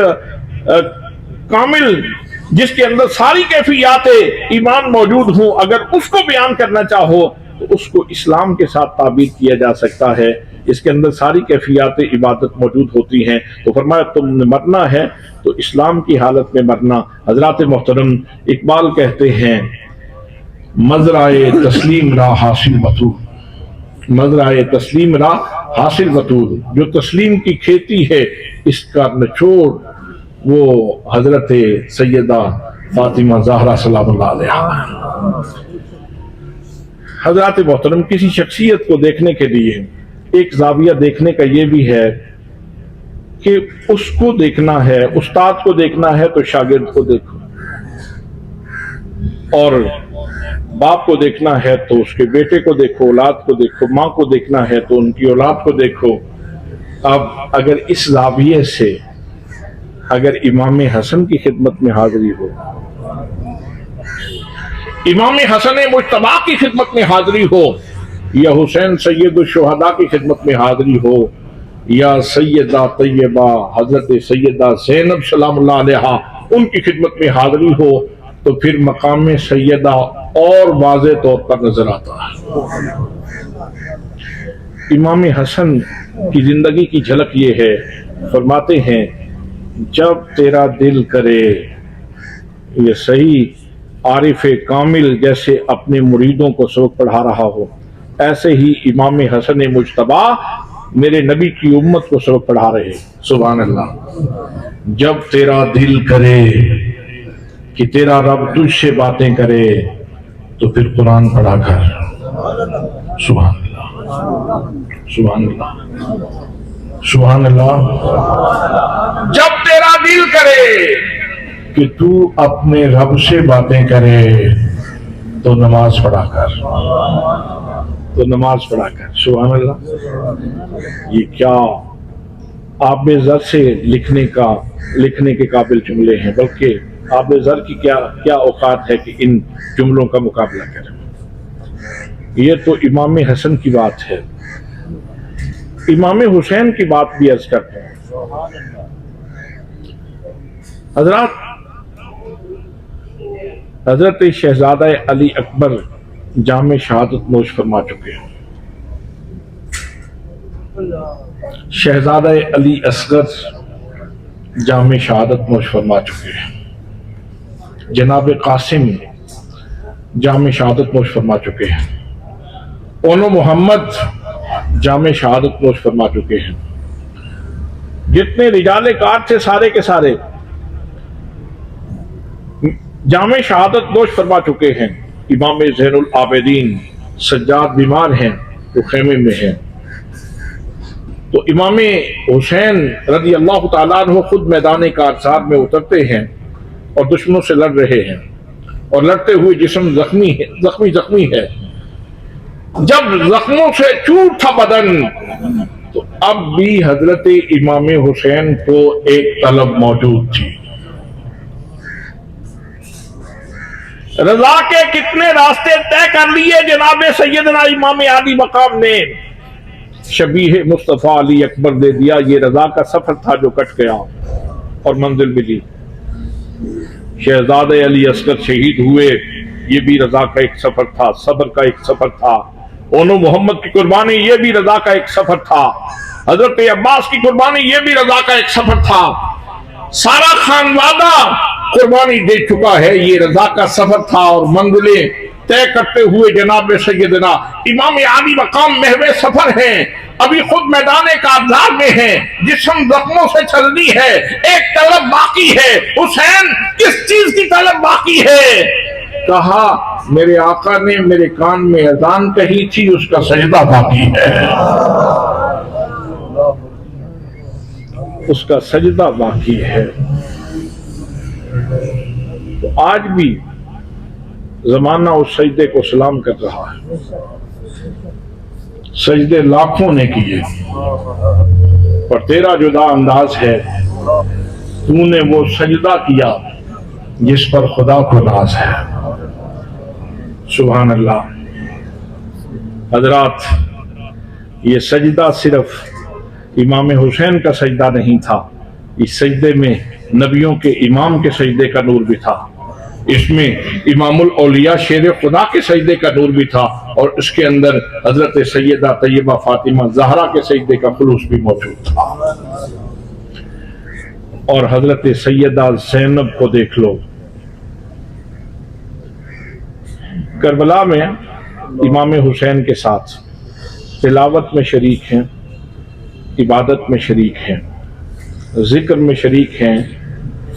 कामिल जिसके अंदर सारी कैफियत ईमान मौजूद हों, अगर उसको बयान करना चाहो तो उसको इस्लाम के साथ ताबीर किया जा सकता है। इसके अंदर सारी कैफियत इबादत मौजूद होती हैं। तो फरमाया तुमने मरना है तो इस्लाम की हालत में मरना। हजरात मोहतरम, इकबाल कहते हैं, मजराए तस्लीम रा हासिल बतूल, मजराए तस्लीम रा हासिल बतूल, जो तस्लीम की खेती है इसका निचोड़ वो हजरत सैयदा फातिमा ज़हरा सलामुल्लाह अलैहा। हजरात मोहतरम, किसी शख्सियत को देखने के लिए एक जाविया देखने का ये भी है कि उसको देखना है, उस्ताद को देखना है तो शागिर्द को देखो, और बाप को देखना है तो उसके बेटे को देखो, औलाद को देखो, माँ को देखना है तो उनकी औलाद को देखो। अब अगर इस जाविये से अगर इमाम हसन की खिदमत में हाजिरी हो, इमाम हसन मुज्तबा की खिदमत में हाजिरी हो, या हुसैन सैयद शुहदा की खिदमत में हाजिरी हो, या सैयदा तैयबा हजरत सैयदा ज़ैनब सलामुल्लाह अलैहा उनकी खिदमत में हाजिरी हो, تو پھر مقام سیدہ اور واضح طور پر نظر آتا ہے۔ امام حسن کی زندگی کی جھلک یہ ہے، فرماتے ہیں جب تیرا دل کرے، یہ صحیح عارف کامل جیسے اپنے مریدوں کو سبق پڑھا رہا ہو، ایسے ہی امام حسن مجتبی میرے نبی کی امت کو سبق پڑھا رہے۔ سبحان اللہ۔ جب تیرا دل کرے کہ تیرا رب تجھ سے باتیں کرے تو پھر قرآن پڑھا کر۔ سبحان اللہ، سبحان اللہ، سبحان اللہ۔ جب تیرا دل کرے کہ تو اپنے رب سے باتیں کرے تو نماز پڑھا کر، تو نماز پڑھا کر۔ سبحان اللہ۔ یہ کیا آب زر سے لکھنے کے قابل جملے ہیں، بلکہ آب زر کی کیا اوقات ہے کہ ان جملوں کا مقابلہ کریں۔ یہ تو امام حسن کی بات ہے۔ امام حسین کی بات بھی عرض کرتے ہیں۔ حضرت شہزادہ علی اکبر جام شہادت نوش فرما چکے ہیں۔ شہزادہ علی اصغر جام شہادت نوش فرما چکے ہیں۔ جناب قاسم جام شہادت نوش فرما چکے ہیں۔ اونو محمد جام شہادت نوش فرما چکے ہیں۔ جتنے رجال کار تھے سارے کے سارے جام شہادت نوش فرما چکے ہیں۔ امام زین العابدین سجاد بیمار ہیں، وہ خیمے میں ہیں، تو امام حسین رضی اللہ تعالیٰ عنہ خود میدان کارزار میں اترتے ہیں اور دشمنوں سے لڑ رہے ہیں، اور لڑتے ہوئے جسم زخمی ہے۔ جب زخموں سے چور تھا بدن، تو اب بھی حضرت امام حسین کو ایک طلب موجود تھی۔ رضا کے کتنے راستے طے کر لیے جناب سیدنا امام علی مقام نے، شبیہ مصطفیٰ علی اکبر دے دیا۔ یہ رضا کا سفر تھا جو کٹ گیا اور منزل ملی۔ شہزادہ علی اصغر شہید ہوئے، یہ بھی رضا کا ایک سفر تھا، صبر کا ایک سفر تھا۔ اونو محمد کی قربانی، یہ بھی رضا کا ایک سفر تھا۔ حضرت عباس کی قربانی، یہ بھی رضا کا ایک سفر تھا۔ سارا خانوادہ قربانی دے چکا ہے، یہ رضا کا سفر تھا، اور منزلیں طے کرتے ہوئے جناب سیدنا امام علی مقام محو سفر ہیں۔ ابھی خود میدان کارزار میں ہیں، جسم زخموں سے چھلنی ہے، ایک طلب باقی ہے۔ حسین کس چیز کی طلب باقی ہے؟ کہا میرے آقا نے میرے کان میں اذان کہی تھی، اس کا سجدہ باقی ہے، اس کا سجدہ باقی ہے۔ تو آج بھی زمانہ اس سجدے کو سلام کر رہا ہے۔ سجدے لاکھوں نے کیے، پر تیرا جدا انداز ہے، تو نے وہ سجدہ کیا جس پر خدا کو ناز ہے۔ سبحان اللہ۔ حضرات، یہ سجدہ صرف امام حسین کا سجدہ نہیں تھا، اس سجدے میں نبیوں کے امام کے سجدے کا نور بھی تھا، اس میں امام الاولیاء شیر خدا کے سجدے کا نور بھی تھا، اور اس کے اندر حضرت سیدہ طیبہ فاطمہ زہرا کے سجدے کا خلوص بھی موجود تھا۔ اور حضرت سیدہ زینب کو دیکھ لو، کربلا میں امام حسین کے ساتھ تلاوت میں شریک ہیں، عبادت میں شریک ہیں، ذکر میں شریک ہیں،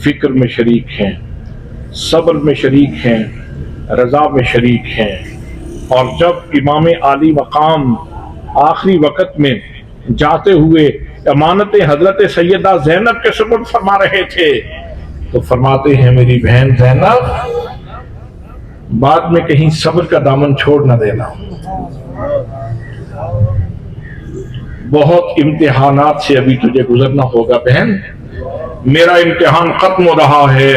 فکر میں شریک ہیں، صبر میں شریک ہیں، رضا میں شریک ہیں۔ اور جب امام علی مقام آخری وقت میں جاتے ہوئے امانت حضرت سیدہ زینب کے سپرد فرما رہے تھے، تو فرماتے ہیں میری بہن زینب، بعد میں کہیں صبر کا دامن چھوڑ نہ دینا، بہت امتحانات سے ابھی تجھے گزرنا ہوگا بہن، میرا امتحان ختم ہو رہا ہے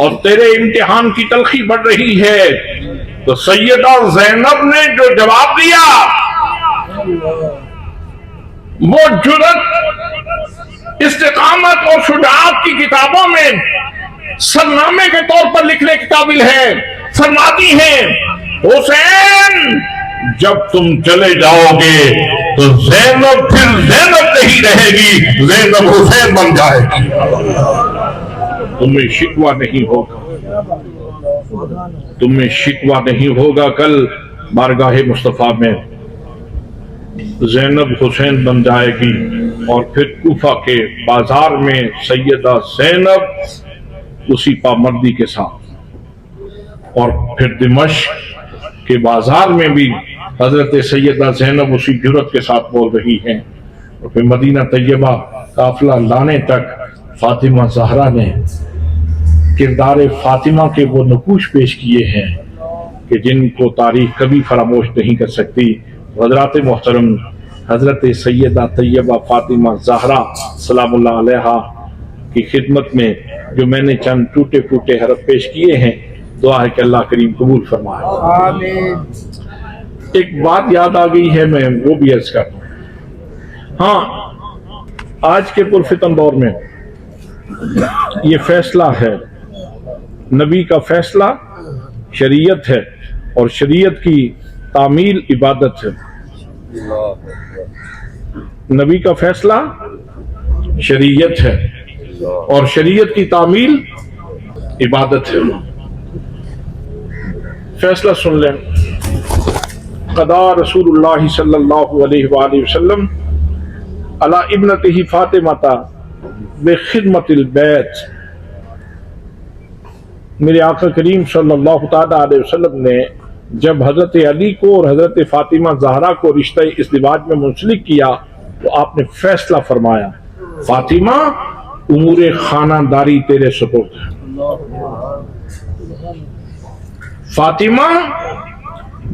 اور تیرے امتحان کی تلخی بڑھ رہی ہے۔ تو سیدہ زینب نے جو جواب دیا، وہ جرأت، استقامت اور شجاعت کی کتابوں میں सरनामे के तौर पर लिखने के काबिल है। फरमाती हैं, हुसैन जब तुम चले जाओगे तो ज़ैनब फिर ज़ैनब नहीं रहेगी, ज़ैनब हुसैन बन जाएगी। तुम्हें शिकवा नहीं होगा, तुम्हें शिकवा नहीं होगा। कल बारगाह मुस्तफा में ज़ैनब हुसैन बन जाएगी और फिर कूफा के बाजार में सैयदा ज़ैनब उसी पामर्दी के साथ, और फिर दिमश्क के बाजार में भी हजरत सैयदा ज़ैनब उसी जुर्रत के साथ बोल रही हैं। और फिर मदीना तैयबा काफिला लाने तक फातिमा ज़हरा ने किरदार फातिमा के वो नकूश पेश किए हैं कि जिनको तारीख कभी फरामोश नहीं कर सकती। हज़रात मोहतरम हज़रत सैयदा तैयबा फातिमा ज़हरा सलामुल्लाह अलैहा की खिदमत में जो मैंने चंद टूटे फूटे हरफ पेश किए हैं, दुआ है कि अल्लाह करीम कबूल फरमाए। आमीन। एक बात याद आ गई है, मैं वो भी अर्ज करता हूँ। हाँ, आज के पुरफितन दौर में ये फैसला है, नबी का फैसला शरीयत है और शरीयत की तामील इबादत है। नबी का फैसला शरीयत है और शरीयत की तामील इबादत है। फैसला सुन लें। क़दा रसूलुल्लाह सल्लल्लाहु अलैहि वसल्लम अला इब्नतिही फातिमा बिखिदमतिल बैत। मेरे आका करीम सल्लल्लाहु ताला अलैहि वसल्लम ने जब हजरत अली को और हजरत फातिमा ज़हरा को रिश्ते इज़्दिवाज में मुंसलिक किया तो आपने फैसला फरमाया, फातिमा उमूर खानादारी तेरे सुपुर्द है। फातिमा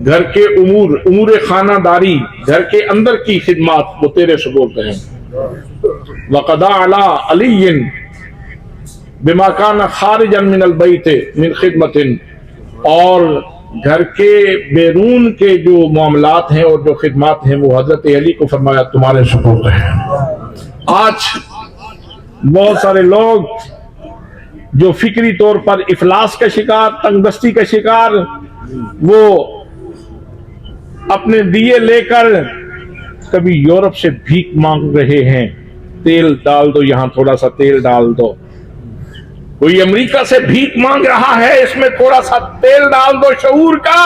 घर के उमूर खानादारी, घर के अंदर की खिदमत वो तेरे सुपुर्द हैं। वक़दा अला अलीय्यिन बिमा काना खारिजन मिनल बैत मिन खिदमतिन, और घर के बैरून के जो मामलात हैं और जो खिदमत हैं वो हजरत अली को फरमाया तुम्हारे सुपुर्द हैं। आज बहुत सारे लोग जो फिक्री तौर पर इफलास का शिकार, तंगदस्ती का शिकार, वो अपने दिए लेकर कभी यूरोप से भीख मांग रहे हैं, तेल डाल दो, यहां थोड़ा सा तेल डाल दो। कोई अमेरिका से भीख मांग रहा है, इसमें थोड़ा सा तेल डाल दो शऊर का।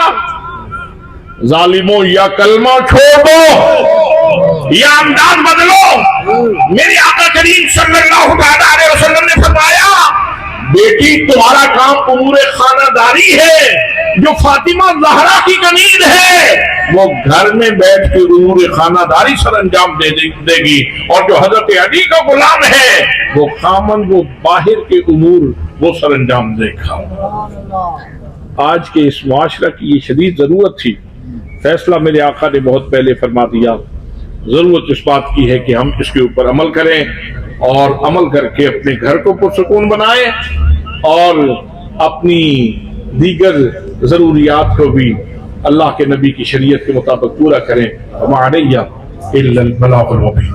जालिमों, या कलमा छोड़ दो या अंदाज बदलो। मेरे आका करीम सल्लल्लाहु अलैहि वसल्लम ने फरमाया, बेटी तुम्हारा काम उमूर खानादारी है। जो फातिमा ज़हरा की कनीज है वो घर में बैठ के उमूर खानादारी सर अंजाम देगी, और जो हजरत अली का गुलाम है वो खामन, वो बाहर के उमूर वो सर अंजाम देगा। आज के इस मुआशरा की ये शदीद जरूरत थी। फैसला मेरे आका ने बहुत पहले फरमा दिया। जरूरत इस बात की है कि हम इसके ऊपर अमल करें और अमल करके अपने घर को पुरसुकून बनाएं और अपनी दीगर जरूरियात को भी अल्लाह के नबी की शरीयत के मुताबिक पूरा करें। हमारे या इल्लल बलागुल मुबीन।